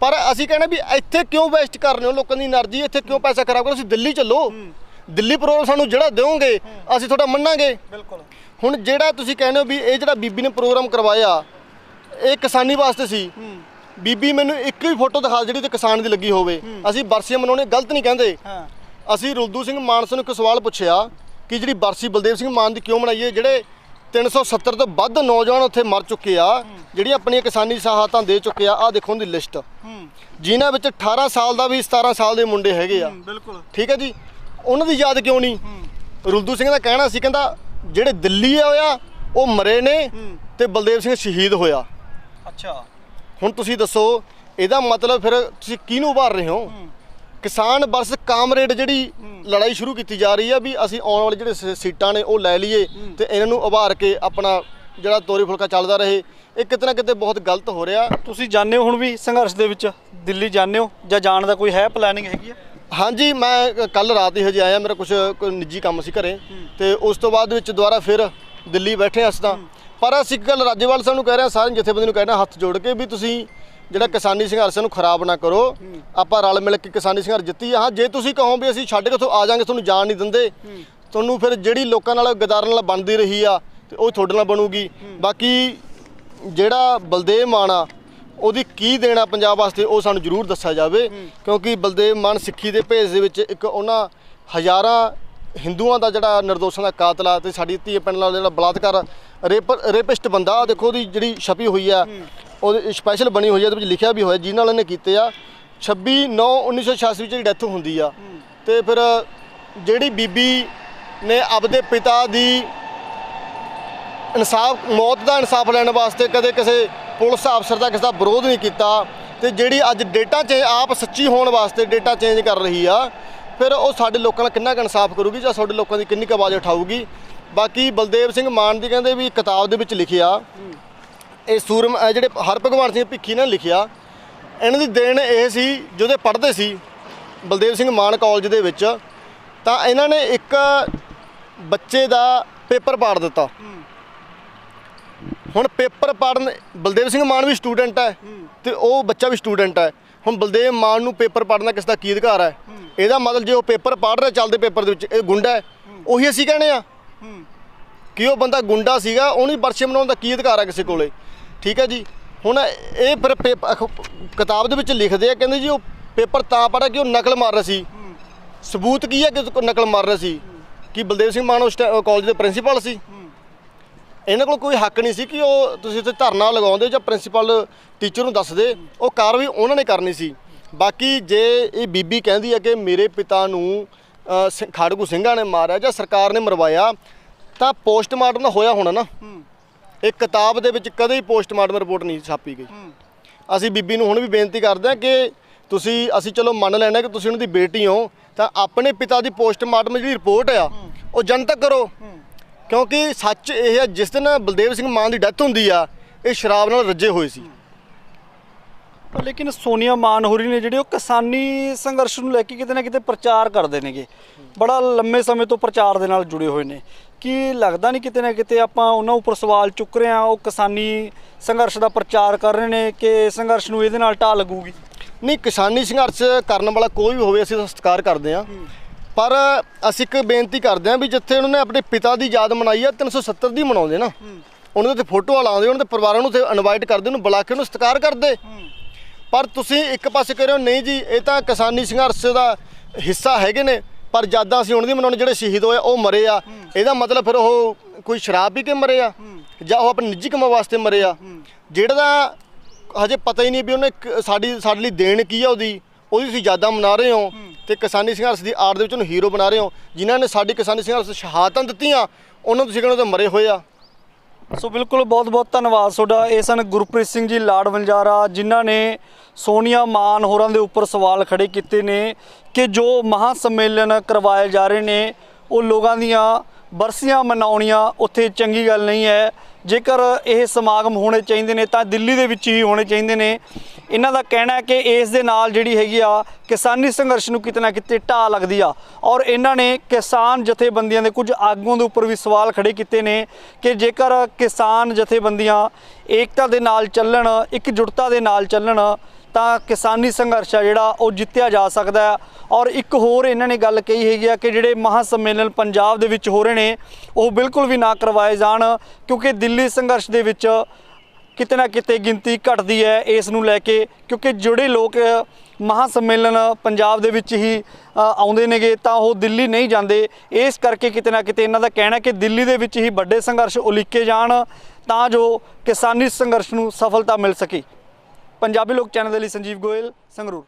ਪਰ ਅਸੀਂ ਕਹਿੰਦੇ ਵੀ ਇੱਥੇ ਕਿਉਂ ਵੇਸਟ ਕਰ ਰਹੇ ਹੋ ਲੋਕਾਂ ਦੀ એનર્ਜੀ? ਇੱਥੇ ਕਿਉਂ ਪੈਸਾ ਖਰਾਬ ਕਰੋ? ਤੁਸੀਂ ਦਿੱਲੀ ਚੱਲੋ। ਦਿੱਲੀ ਪ੍ਰੋਗਰਾਮ ਸਾਨੂੰ ਜਿਹੜਾ ਦਿਓਗੇ ਅਸੀਂ ਤੁਹਾਡਾ ਮੰਨਾਂਗੇ। ਬਿਲਕੁਲ। ਹੁਣ ਜਿਹੜਾ ਤੁਸੀਂ ਕਹਿੰਦੇ ਹੋ ਵੀ ਇਹ ਜਿਹੜਾ ਬੀਬੀ ਨੇ ਪ੍ਰੋਗਰਾਮ ਕਰਵਾਇਆ ਇਹ ਕਿਸਾਨੀ ਵਾਸਤੇ ਸੀ। ਬੀਬੀ ਮੈਨੂੰ ਇੱਕ ਵੀ ਫੋਟੋ ਦਿਖਾ ਜਿਹੜੀ ਤੇ ਕਿਸਾਨ ਦੀ ਲੱਗੀ ਹੋਵੇ। ਅਸੀਂ ਬਰਸੀਆਂ ਮਨਾਉਣੇ ਗਲਤ ਨਹੀਂ ਕਹਿੰਦੇ। ਅਸੀਂ ਰੁਲਦੂ ਸਿੰਘ ਮਾਨਸਾ ਨੂੰ ਇੱਕ ਸਵਾਲ ਪੁੱਛਿਆ ਕਿ ਜਿਹੜੀ ਬਰਸੀ ਬਲਦੇਵ ਸਿੰਘ ਮਾਨ ਦੀ ਕਿਉਂ ਮਨਾਈਏ? ਜਿਹੜੇ 370 ਤੋਂ ਵੱਧ ਨੌਜਵਾਨ ਉੱਥੇ ਮਰ ਚੁੱਕੇ ਆ, ਜਿਹੜੀਆਂ ਆਪਣੀਆਂ ਕਿਸਾਨੀ ਸਹਾਇਤਾਂ ਦੇ ਚੁੱਕੇ ਆ। ਆਹ ਦੇਖੋ ਉਹਦੀ ਲਿਸਟ, ਜਿਨ੍ਹਾਂ ਵਿੱਚ 18 ਸਾਲ ਦਾ ਵੀ 17 ਸਾਲ ਦੇ ਮੁੰਡੇ ਹੈਗੇ ਆ। ਬਿਲਕੁਲ ਠੀਕ ਹੈ ਜੀ। ਉਹਨਾਂ ਦੀ ਯਾਦ ਕਿਉਂ ਨਹੀਂ? ਰੁਲਦੂ ਸਿੰਘ ਦਾ ਕਹਿਣਾ ਸੀ, ਕਹਿੰਦਾ ਜਿਹੜੇ ਦਿੱਲੀ ਹੋਇਆ ਉਹ ਮਰੇ ਨੇ ਤੇ ਬਲਦੇਵ ਸਿੰਘ ਸ਼ਹੀਦ ਹੋਇਆ। ਅੱਛਾ। ਹੁਣ ਤੁਸੀਂ ਦੱਸੋ ਇਹਦਾ ਮਤਲਬ ਫਿਰ ਤੁਸੀਂ ਕਿਹਨੂੰ ਉਭਾਰ ਰਹੇ ਹੋ? ਕਿਸਾਨ ਵਰਸ ਕਾਮਰੇਡ ਜਿਹੜੀ ਲੜਾਈ ਸ਼ੁਰੂ ਕੀਤੀ ਜਾ ਰਹੀ ਆ ਵੀ ਅਸੀਂ ਆਉਣ ਵਾਲੇ ਜਿਹੜੇ ਸੀਟਾਂ ਨੇ ਉਹ ਲੈ ਲਈਏ ਤੇ ਇਹਨਾਂ ਨੂੰ ਉਭਾਰ ਕੇ ਆਪਣਾ ਜਿਹੜਾ ਤੋਰੀ ਫੁਲਕਾ ਚੱਲਦਾ ਰਹੇ। ਇਹ ਕਿਤੇ ਨਾ ਕਿਤੇ ਬਹੁਤ ਗਲਤ ਹੋ ਰਿਹਾ। ਤੁਸੀਂ ਜਾਣਦੇ ਹੋ ਹੁਣ ਵੀ ਸੰਘਰਸ਼ ਦੇ ਵਿੱਚ ਦਿੱਲੀ ਜਾਣਦੇ ਹੋ ਜਾਂ ਜਾਣ ਦਾ ਕੋਈ ਹੈ ਪਲੈਨਿੰਗ ਹੈਗੀ ਆ? ਹਾਂਜੀ, ਮੈਂ ਕੱਲ ਰਾਤ ਹੀ ਹਜੇ ਆਇਆ। ਮੇਰਾ ਕੋਈ ਨਿੱਜੀ ਕੰਮ ਸੀ ਘਰੇ ਤੇ ਉਸ ਤੋਂ ਬਾਅਦ ਵਿੱਚ ਦੁਬਾਰਾ ਫਿਰ ਦਿੱਲੀ ਬੈਠੇ ਅਸੀਂ ਤਾਂ। ਪਰ ਅਸੀਂ ਇੱਕ ਗੱਲ ਰਾਜੇਵਾਲ ਸਾਹਿਬ ਨੂੰ ਕਹਿ ਰਹੇ ਹਾਂ, ਸਾਰੇ ਜਥੇਬੰਦੀ ਨੂੰ ਕਹਿਣਾ ਹੱਥ ਜੋੜ ਕੇ ਵੀ ਤੁਸੀਂ ਜਿਹੜਾ ਕਿਸਾਨੀ ਸੰਘਰਸ਼ ਨੂੰ ਖਰਾਬ ਨਾ ਕਰੋ। ਆਪਾਂ ਰਲ ਮਿਲ ਕੇ ਕਿਸਾਨੀ ਸੰਘਰਸ਼ ਜਿੱਤੀ। ਹਾਂ, ਜੇ ਤੁਸੀਂ ਕਹੋ ਵੀ ਅਸੀਂ ਛੱਡ ਕੇ ਉੱਥੋਂ ਆ ਜਾਾਂਗੇ, ਤੁਹਾਨੂੰ ਜਾਣ ਨਹੀਂ ਦਿੰਦੇ, ਤੁਹਾਨੂੰ ਫਿਰ ਜਿਹੜੀ ਲੋਕਾਂ ਨਾਲ ਗਦਾਰਾਂ ਨਾਲ ਬਣਦੀ ਰਹੀ ਆ ਤੇ ਉਹ ਤੁਹਾਡੇ ਨਾਲ ਬਣੂਗੀ। ਬਾਕੀ ਜਿਹੜਾ ਬਲਦੇਵ ਮਾਨ ਆ ਉਹਦੀ ਕੀ ਦੇਣਾ ਪੰਜਾਬ ਵਾਸਤੇ ਉਹ ਸਾਨੂੰ ਜ਼ਰੂਰ ਦੱਸਿਆ ਜਾਵੇ। ਕਿਉਂਕਿ ਬਲਦੇਵ ਮਾਨ ਸਿੱਖੀ ਦੇ ਭੇਸ ਦੇ ਵਿੱਚ ਇੱਕ ਉਹਨਾਂ ਹਜ਼ਾਰਾਂ ਹਿੰਦੂਆਂ ਦਾ ਜਿਹੜਾ ਨਿਰਦੋਸ਼ਾਂ ਦਾ ਕਾਤਲ ਆ ਤੇ ਸਾਡੀ ਧੀ ਪਿੰਡ ਨਾਲ ਜਿਹੜਾ ਬਲਾਤਕਾਰ ਰੇਪਿਸਟ ਬੰਦਾ, ਦੇਖੋ ਉਹਦੀ ਜਿਹੜੀ ਛਪੀ ਹੋਈ ਆ ਉਹ ਸਪੈਸ਼ਲ ਬਣੀ ਹੋਈ ਆ, ਉਹਦੇ ਵਿੱਚ ਲਿਖਿਆ ਵੀ ਹੋਇਆ ਜਿਹਨਾਂ ਨਾਲ ਇਹਨੇ ਕੀਤੇ ਆ 26/9/1986 ਵਿੱਚ ਜਿਹੜੀ ਡੈਥ ਹੁੰਦੀ ਆ। ਤੇ ਫਿਰ ਜਿਹੜੀ ਬੀਬੀ ਨੇ ਆਪਦੇ ਪਿਤਾ ਦੀ ਮੌਤ ਦਾ ਇਨਸਾਫ ਲੈਣ ਵਾਸਤੇ ਕਦੇ ਕਿਸੇ ਪੁਲਿਸ ਅਫਸਰ ਦਾ ਕਿਸੇ ਦਾ ਵਿਰੋਧ ਨਹੀਂ ਕੀਤਾ, ਤੇ ਜਿਹੜੀ ਅੱਜ ਡੇਟਾ ਚੇਂਜ ਆਪ ਸੱਚੀ ਹੋਣ ਵਾਸਤੇ ਡੇਟਾ ਚੇਂਜ ਕਰ ਰਹੀ ਆ, ਫਿਰ ਉਹ ਸਾਡੇ ਲੋਕਾਂ ਨਾਲ ਕਿੰਨਾ ਕੁ ਇਨਸਾਫ ਕਰੂਗੀ ਜਾਂ ਸਾਡੇ ਲੋਕਾਂ ਦੀ ਕਿੰਨੀ ਕੁ ਆਵਾਜ਼ ਉਠਾਊਗੀ। ਬਾਕੀ ਬਲਦੇਵ ਸਿੰਘ ਮਾਨ ਦੀ ਕਹਿੰਦੇ ਵੀ ਕਿਤਾਬ ਦੇ ਵਿੱਚ ਲਿਖਿਆ, ਇਹ ਜਿਹੜੇ ਹਰਭਗਵਾਨ ਸਿੰਘ ਭਿੱਖੀ ਨੇ ਲਿਖਿਆ, ਇਹਨਾਂ ਦੀ ਦੇਣ ਇਹ ਸੀ ਜਦੋਂ ਪੜ੍ਹਦੇ ਸੀ ਬਲਦੇਵ ਸਿੰਘ ਮਾਨ ਕਾਲਜ ਦੇ ਵਿੱਚ, ਤਾਂ ਇਹਨਾਂ ਨੇ ਇੱਕ ਬੱਚੇ ਦਾ ਪੇਪਰ ਪਾੜ ਦਿੱਤਾ। ਹੁਣ ਪੇਪਰ ਪਾੜਨ, ਬਲਦੇਵ ਸਿੰਘ ਮਾਨ ਵੀ ਸਟੂਡੈਂਟ ਹੈ ਤੇ ਉਹ ਬੱਚਾ ਵੀ ਸਟੂਡੈਂਟ ਹੈ। ਹੁਣ ਬਲਦੇਵ ਮਾਨ ਨੂੰ ਪੇਪਰ ਪੜ੍ਹਨਾ ਕਿਸ ਦਾ ਕੀ ਅਧਿਕਾਰ ਹੈ? ਇਹਦਾ ਮਤਲਬ ਜੇ ਉਹ ਪੇਪਰ ਪੜ੍ਹ ਰਿਹਾ ਚੱਲਦੇ ਪੇਪਰ ਦੇ ਵਿੱਚ, ਇਹ ਗੁੰਡਾ ਹੈ, ਉਹੀ ਅਸੀਂ ਕਹਿੰਦੇ ਆ ਕਿ ਉਹ ਬੰਦਾ ਗੁੰਡਾ ਸੀਗਾ, ਉਹਨੂੰ ਪਰਚੇ ਬਣਾਉਣ ਦਾ ਕੀ ਅਧਿਕਾਰ ਹੈ ਕਿਸੇ ਕੋਲੇ? ਠੀਕ ਹੈ ਜੀ। ਹੁਣ ਇਹ ਫਿਰ ਕਿਤਾਬ ਦੇ ਵਿੱਚ ਲਿਖਦੇ ਆ, ਕਹਿੰਦੇ ਜੀ ਉਹ ਪੇਪਰ ਤਾਂ ਪੜ੍ਹਿਆ ਕਿ ਉਹ ਨਕਲ ਮਾਰ ਰਿਹਾ ਸੀ। ਸਬੂਤ ਕੀ ਹੈ ਕਿ ਉਹ ਨਕਲ ਮਾਰ ਰਿਹਾ ਸੀ? ਕਿ ਬਲਦੇਵ ਸਿੰਘ ਮਾਨ ਉਸ ਕਾਲਜ ਦੇ ਪ੍ਰਿੰਸੀਪਲ ਸੀ। ਇਹਨਾਂ ਕੋਲ ਕੋਈ ਹੱਕ ਨਹੀਂ ਸੀ ਕਿ ਉਹ ਤੁਸੀਂ ਉੱਥੇ ਧਰਨਾ ਲਗਾਉਂਦੇ ਜਾਂ ਪ੍ਰਿੰਸੀਪਲ ਟੀਚਰ ਨੂੰ ਦੱਸਦੇ, ਉਹ ਕਾਰਵਾਈ ਉਹਨਾਂ ਨੇ ਕਰਨੀ ਸੀ। ਬਾਕੀ ਜੇ ਇਹ ਬੀਬੀ ਕਹਿੰਦੀ ਹੈ ਕਿ ਮੇਰੇ ਪਿਤਾ ਨੂੰ ਖਾੜਕੂ ਸਿੰਘਾਂ ਨੇ ਮਾਰਿਆ ਜਾਂ ਸਰਕਾਰ ਨੇ ਮਰਵਾਇਆ, ਤਾਂ ਪੋਸਟਮਾਰਟਮ ਤਾਂ ਹੋਇਆ ਹੋਣਾ ਨਾ। ਇਹ ਕਿਤਾਬ ਦੇ ਵਿੱਚ ਕਦੇ ਹੀ ਪੋਸਟਮਾਰਟਮ ਰਿਪੋਰਟ ਨਹੀਂ ਛਾਪੀ ਗਈ। ਅਸੀਂ ਬੀਬੀ ਨੂੰ ਹੁਣ ਵੀ ਬੇਨਤੀ ਕਰਦੇ ਹਾਂ ਕਿ ਅਸੀਂ ਚਲੋ ਮੰਨ ਲੈਣਾ ਕਿ ਤੁਸੀਂ ਉਹਨਾਂ ਦੀ ਬੇਟੀ ਹੋ, ਤਾਂ ਆਪਣੇ ਪਿਤਾ ਦੀ ਪੋਸਟਮਾਰਟਮ ਜਿਹੜੀ ਰਿਪੋਰਟ ਆ ਉਹ ਜਨਤਕ ਕਰੋ, ਕਿਉਂਕਿ ਸੱਚ ਇਹ ਹੈ ਜਿਸ ਦਿਨ ਬਲਦੇਵ ਸਿੰਘ ਮਾਨ ਦੀ ਡੈਥ ਹੁੰਦੀ ਆ, ਇਹ ਸ਼ਰਾਬ ਨਾਲ ਰੱਜੇ ਹੋਏ ਸੀ। ਲੇਕਿਨ ਸੋਨੀਆ ਮਾਨ ਹੋਰੀ ਨੇ ਜਿਹੜੇ ਉਹ ਕਿਸਾਨੀ ਸੰਘਰਸ਼ ਨੂੰ ਲੈ ਕੇ ਕਿਤੇ ਨਾ ਕਿਤੇ ਪ੍ਰਚਾਰ ਕਰਦੇ ਨੇਗੇ, ਬੜਾ ਲੰਮੇ ਸਮੇਂ ਤੋਂ ਪ੍ਰਚਾਰ ਦੇ ਨਾਲ ਜੁੜੇ ਹੋਏ ਨੇ। ਕੀ ਲੱਗਦਾ ਨਹੀਂ ਕਿਤੇ ਨਾ ਕਿਤੇ ਆਪਾਂ ਉਹਨਾਂ ਉੱਪਰ ਸਵਾਲ ਚੁੱਕ ਰਹੇ ਹਾਂ, ਉਹ ਕਿਸਾਨੀ ਸੰਘਰਸ਼ ਦਾ ਪ੍ਰਚਾਰ ਕਰ ਰਹੇ ਨੇ ਕਿ ਸੰਘਰਸ਼ ਨੂੰ ਇਹਦੇ ਨਾਲ ਢਾਹ ਲੱਗੂਗੀ? ਨਹੀਂ, ਕਿਸਾਨੀ ਸੰਘਰਸ਼ ਕਰਨ ਵਾਲਾ ਕੋਈ ਵੀ ਹੋਵੇ ਅਸੀਂ ਸਤਿਕਾਰ ਕਰਦੇ ਹਾਂ, ਪਰ ਅਸੀਂ ਇੱਕ ਬੇਨਤੀ ਕਰਦੇ ਹਾਂ ਵੀ ਜਿੱਥੇ ਉਹਨਾਂ ਨੇ ਆਪਣੇ ਪਿਤਾ ਦੀ ਯਾਦ ਮਨਾਈ ਆ, 370 ਦੀ ਮਨਾਉਂਦੇ ਨਾ, ਉਹਨਾਂ ਦੇ ਫੋਟੋਆਂ ਲਾਉਂਦੇ, ਉਹਨਾਂ ਦੇ ਪਰਿਵਾਰਾਂ ਨੂੰ ਉੱਥੇ ਇਨਵਾਈਟ ਕਰਦੇ, ਉਹਨੂੰ ਬੁਲਾ ਕੇ ਉਹਨੂੰ ਸਤਿਕਾਰ ਕਰਦੇ। ਪਰ ਤੁਸੀਂ ਇੱਕ ਪਾਸੇ ਕਹਿ ਰਹੇ ਹੋ ਨਹੀਂ ਜੀ ਇਹ ਤਾਂ ਕਿਸਾਨੀ ਸੰਘਰਸ਼ ਦਾ ਹਿੱਸਾ ਹੈਗੇ ਨੇ, ਪਰ ਯਾਦਾਂ ਅਸੀਂ ਉਹਨਾਂ ਦੀ ਮਨਾਉਣੇ, ਜਿਹੜੇ ਸ਼ਹੀਦ ਹੋਏ ਉਹ ਮਰੇ ਆ, ਇਹਦਾ ਮਤਲਬ ਫਿਰ ਉਹ ਕੋਈ ਸ਼ਰਾਬ ਪੀ ਕੇ ਮਰੇ ਆ ਜਾਂ ਉਹ ਆਪਣੇ ਨਿੱਜੀ ਕੰਮਾਂ ਵਾਸਤੇ ਮਰੇ ਆ, ਜਿਹੜਾ ਦਾ ਹਜੇ ਪਤਾ ਹੀ ਨਹੀਂ ਵੀ ਉਹਨੇ ਸਾਡੇ ਲਈ ਦੇਣ ਕੀ ਆ, ਉਹਦੀ ਤੁਸੀਂ ਯਾਦਾਂ ਮਨਾ ਰਹੇ ਹੋ ਤੇ ਕਿਸਾਨੀ ਸੰਘਰਸ਼ ਦੀ ਆੜ ਦੇ ਵਿੱਚ ਉਹਨੂੰ ਹੀਰੋ ਬਣਾ ਰਹੇ ਹੋ। ਜਿਨ੍ਹਾਂ ਨੇ ਸਾਡੀ ਕਿਸਾਨੀ ਸੰਘਰਸ਼ ਸ਼ਹਾਦਤਾਂ ਦਿੱਤੀਆਂ, ਉਹਨਾਂ ਨੂੰ ਤੁਸੀਂ ਕਹਿੰਦੇ ਤਾਂ ਮਰੇ ਹੋਏ ਆ। ਸੋ ਬਿਲਕੁਲ ਬਹੁਤ ਬਹੁਤ ਧੰਨਵਾਦ ਤੁਹਾਡਾ। ਇਹ ਸਨ ਗੁਰਪ੍ਰੀਤ ਸਿੰਘ ਜੀ ਲਾੜ ਵਣਜਾਰਾ, ਜਿਨ੍ਹਾਂ ਨੇ ਸੋਨੀਆ ਮਾਨ ਹੋਰਾਂ ਦੇ ਉੱਪਰ ਸਵਾਲ ਖੜੇ ਕੀਤੇ ਨੇ ਕਿ ਜੋ ਮਹਾਂ ਸੰਮੇਲਨ ਕਰਵਾਏ ਜਾ ਰਹੇ ਨੇ ਉਹ ਲੋਕਾਂ ਦੀਆਂ ਬਰਸੀਆਂ ਮਨਾਉਣੀਆਂ ਉੱਥੇ ਚੰਗੀ ਗੱਲ ਨਹੀਂ ਹੈ। ਜੇਕਰ ਇਹ ਸਮਾਗਮ ਹੋਣੇ ਚਾਹੀਦੇ ਨੇ ਤਾਂ ਦਿੱਲੀ ਦੇ ਵਿੱਚ ਹੀ ਹੋਣੇ ਚਾਹੀਦੇ ਨੇ। ਇਹਨਾਂ ਦਾ ਕਹਿਣਾ ਹੈ ਕਿ ਇਸ ਦੇ ਨਾਲ ਜਿਹੜੀ ਹੈਗੀ ਆ ਕਿਸਾਨੀ ਸੰਘਰਸ਼ ਨੂੰ ਕਿਤੇ ਨਾ ਕਿਤੇ ਢਾਹ ਲੱਗਦੀ ਆ, ਔਰ ਇਹਨਾਂ ਨੇ ਕਿਸਾਨ ਜਥੇਬੰਦੀਆਂ ਦੇ ਕੁਝ ਆਗੂਆਂ ਦੇ ਉੱਪਰ ਵੀ ਸਵਾਲ ਖੜੇ ਕੀਤੇ ਨੇ ਕਿ ਜੇਕਰ ਕਿਸਾਨ ਜਥੇਬੰਦੀਆਂ ਏਕਤਾ ਦੇ ਨਾਲ ਚੱਲਣ, ਇਕਜੁੱਟਤਾ ਦੇ ਨਾਲ ਚੱਲਣ, ਤਾਂ ਕਿਸਾਨੀ ਸੰਘਰਸ਼ ਆ ਜਿਹੜਾ ਉਹ ਜਿੱਤਿਆ ਜਾ ਸਕਦਾ ਹੈ। ਔਰ ਇੱਕ ਹੋਰ ਇਹਨਾਂ ਨੇ ਗੱਲ ਕਹੀ ਹੈਗੀ ਆ ਕਿ ਜਿਹੜੇ ਮਹਾਂ ਸੰਮੇਲਨ ਪੰਜਾਬ ਦੇ ਵਿੱਚ ਹੋ ਰਹੇ ਨੇ ਉਹ ਬਿਲਕੁਲ ਵੀ ਨਾ ਕਰਵਾਏ ਜਾਣ, ਕਿਉਂਕਿ ਦਿੱਲੀ ਸੰਘਰਸ਼ ਦੇ ਵਿੱਚ ਕਿਤੇ ਨਾ ਕਿਤੇ ਗਿਣਤੀ ਘਟਦੀ ਹੈ ਇਸ ਨੂੰ ਲੈ ਕੇ, ਕਿਉਂਕਿ ਜਿਹੜੇ ਲੋਕ ਮਹਾਂ ਸੰਮੇਲਨ ਪੰਜਾਬ ਦੇ ਵਿੱਚ ਹੀ ਆਉਂਦੇ ਨੇਗੇ ਤਾਂ ਉਹ ਦਿੱਲੀ ਨਹੀਂ ਜਾਂਦੇ। ਇਸ ਕਰਕੇ ਕਿਤੇ ਨਾ ਕਿਤੇ ਇਹਨਾਂ ਦਾ ਕਹਿਣਾ ਕਿ ਦਿੱਲੀ ਦੇ ਵਿੱਚ ਹੀ ਵੱਡੇ ਸੰਘਰਸ਼ ਉਲੀਕੇ ਜਾਣ ਤਾਂ ਜੋ ਕਿਸਾਨੀ ਸੰਘਰਸ਼ ਨੂੰ ਸਫਲਤਾ ਮਿਲ ਸਕੇ। ਪੰਜਾਬੀ ਲੋਕ ਚੈਨਲ ਦੇ ਲਈ ਸੰਜੀਵ ਗੋਇਲ, ਸੰਗਰੂਰ।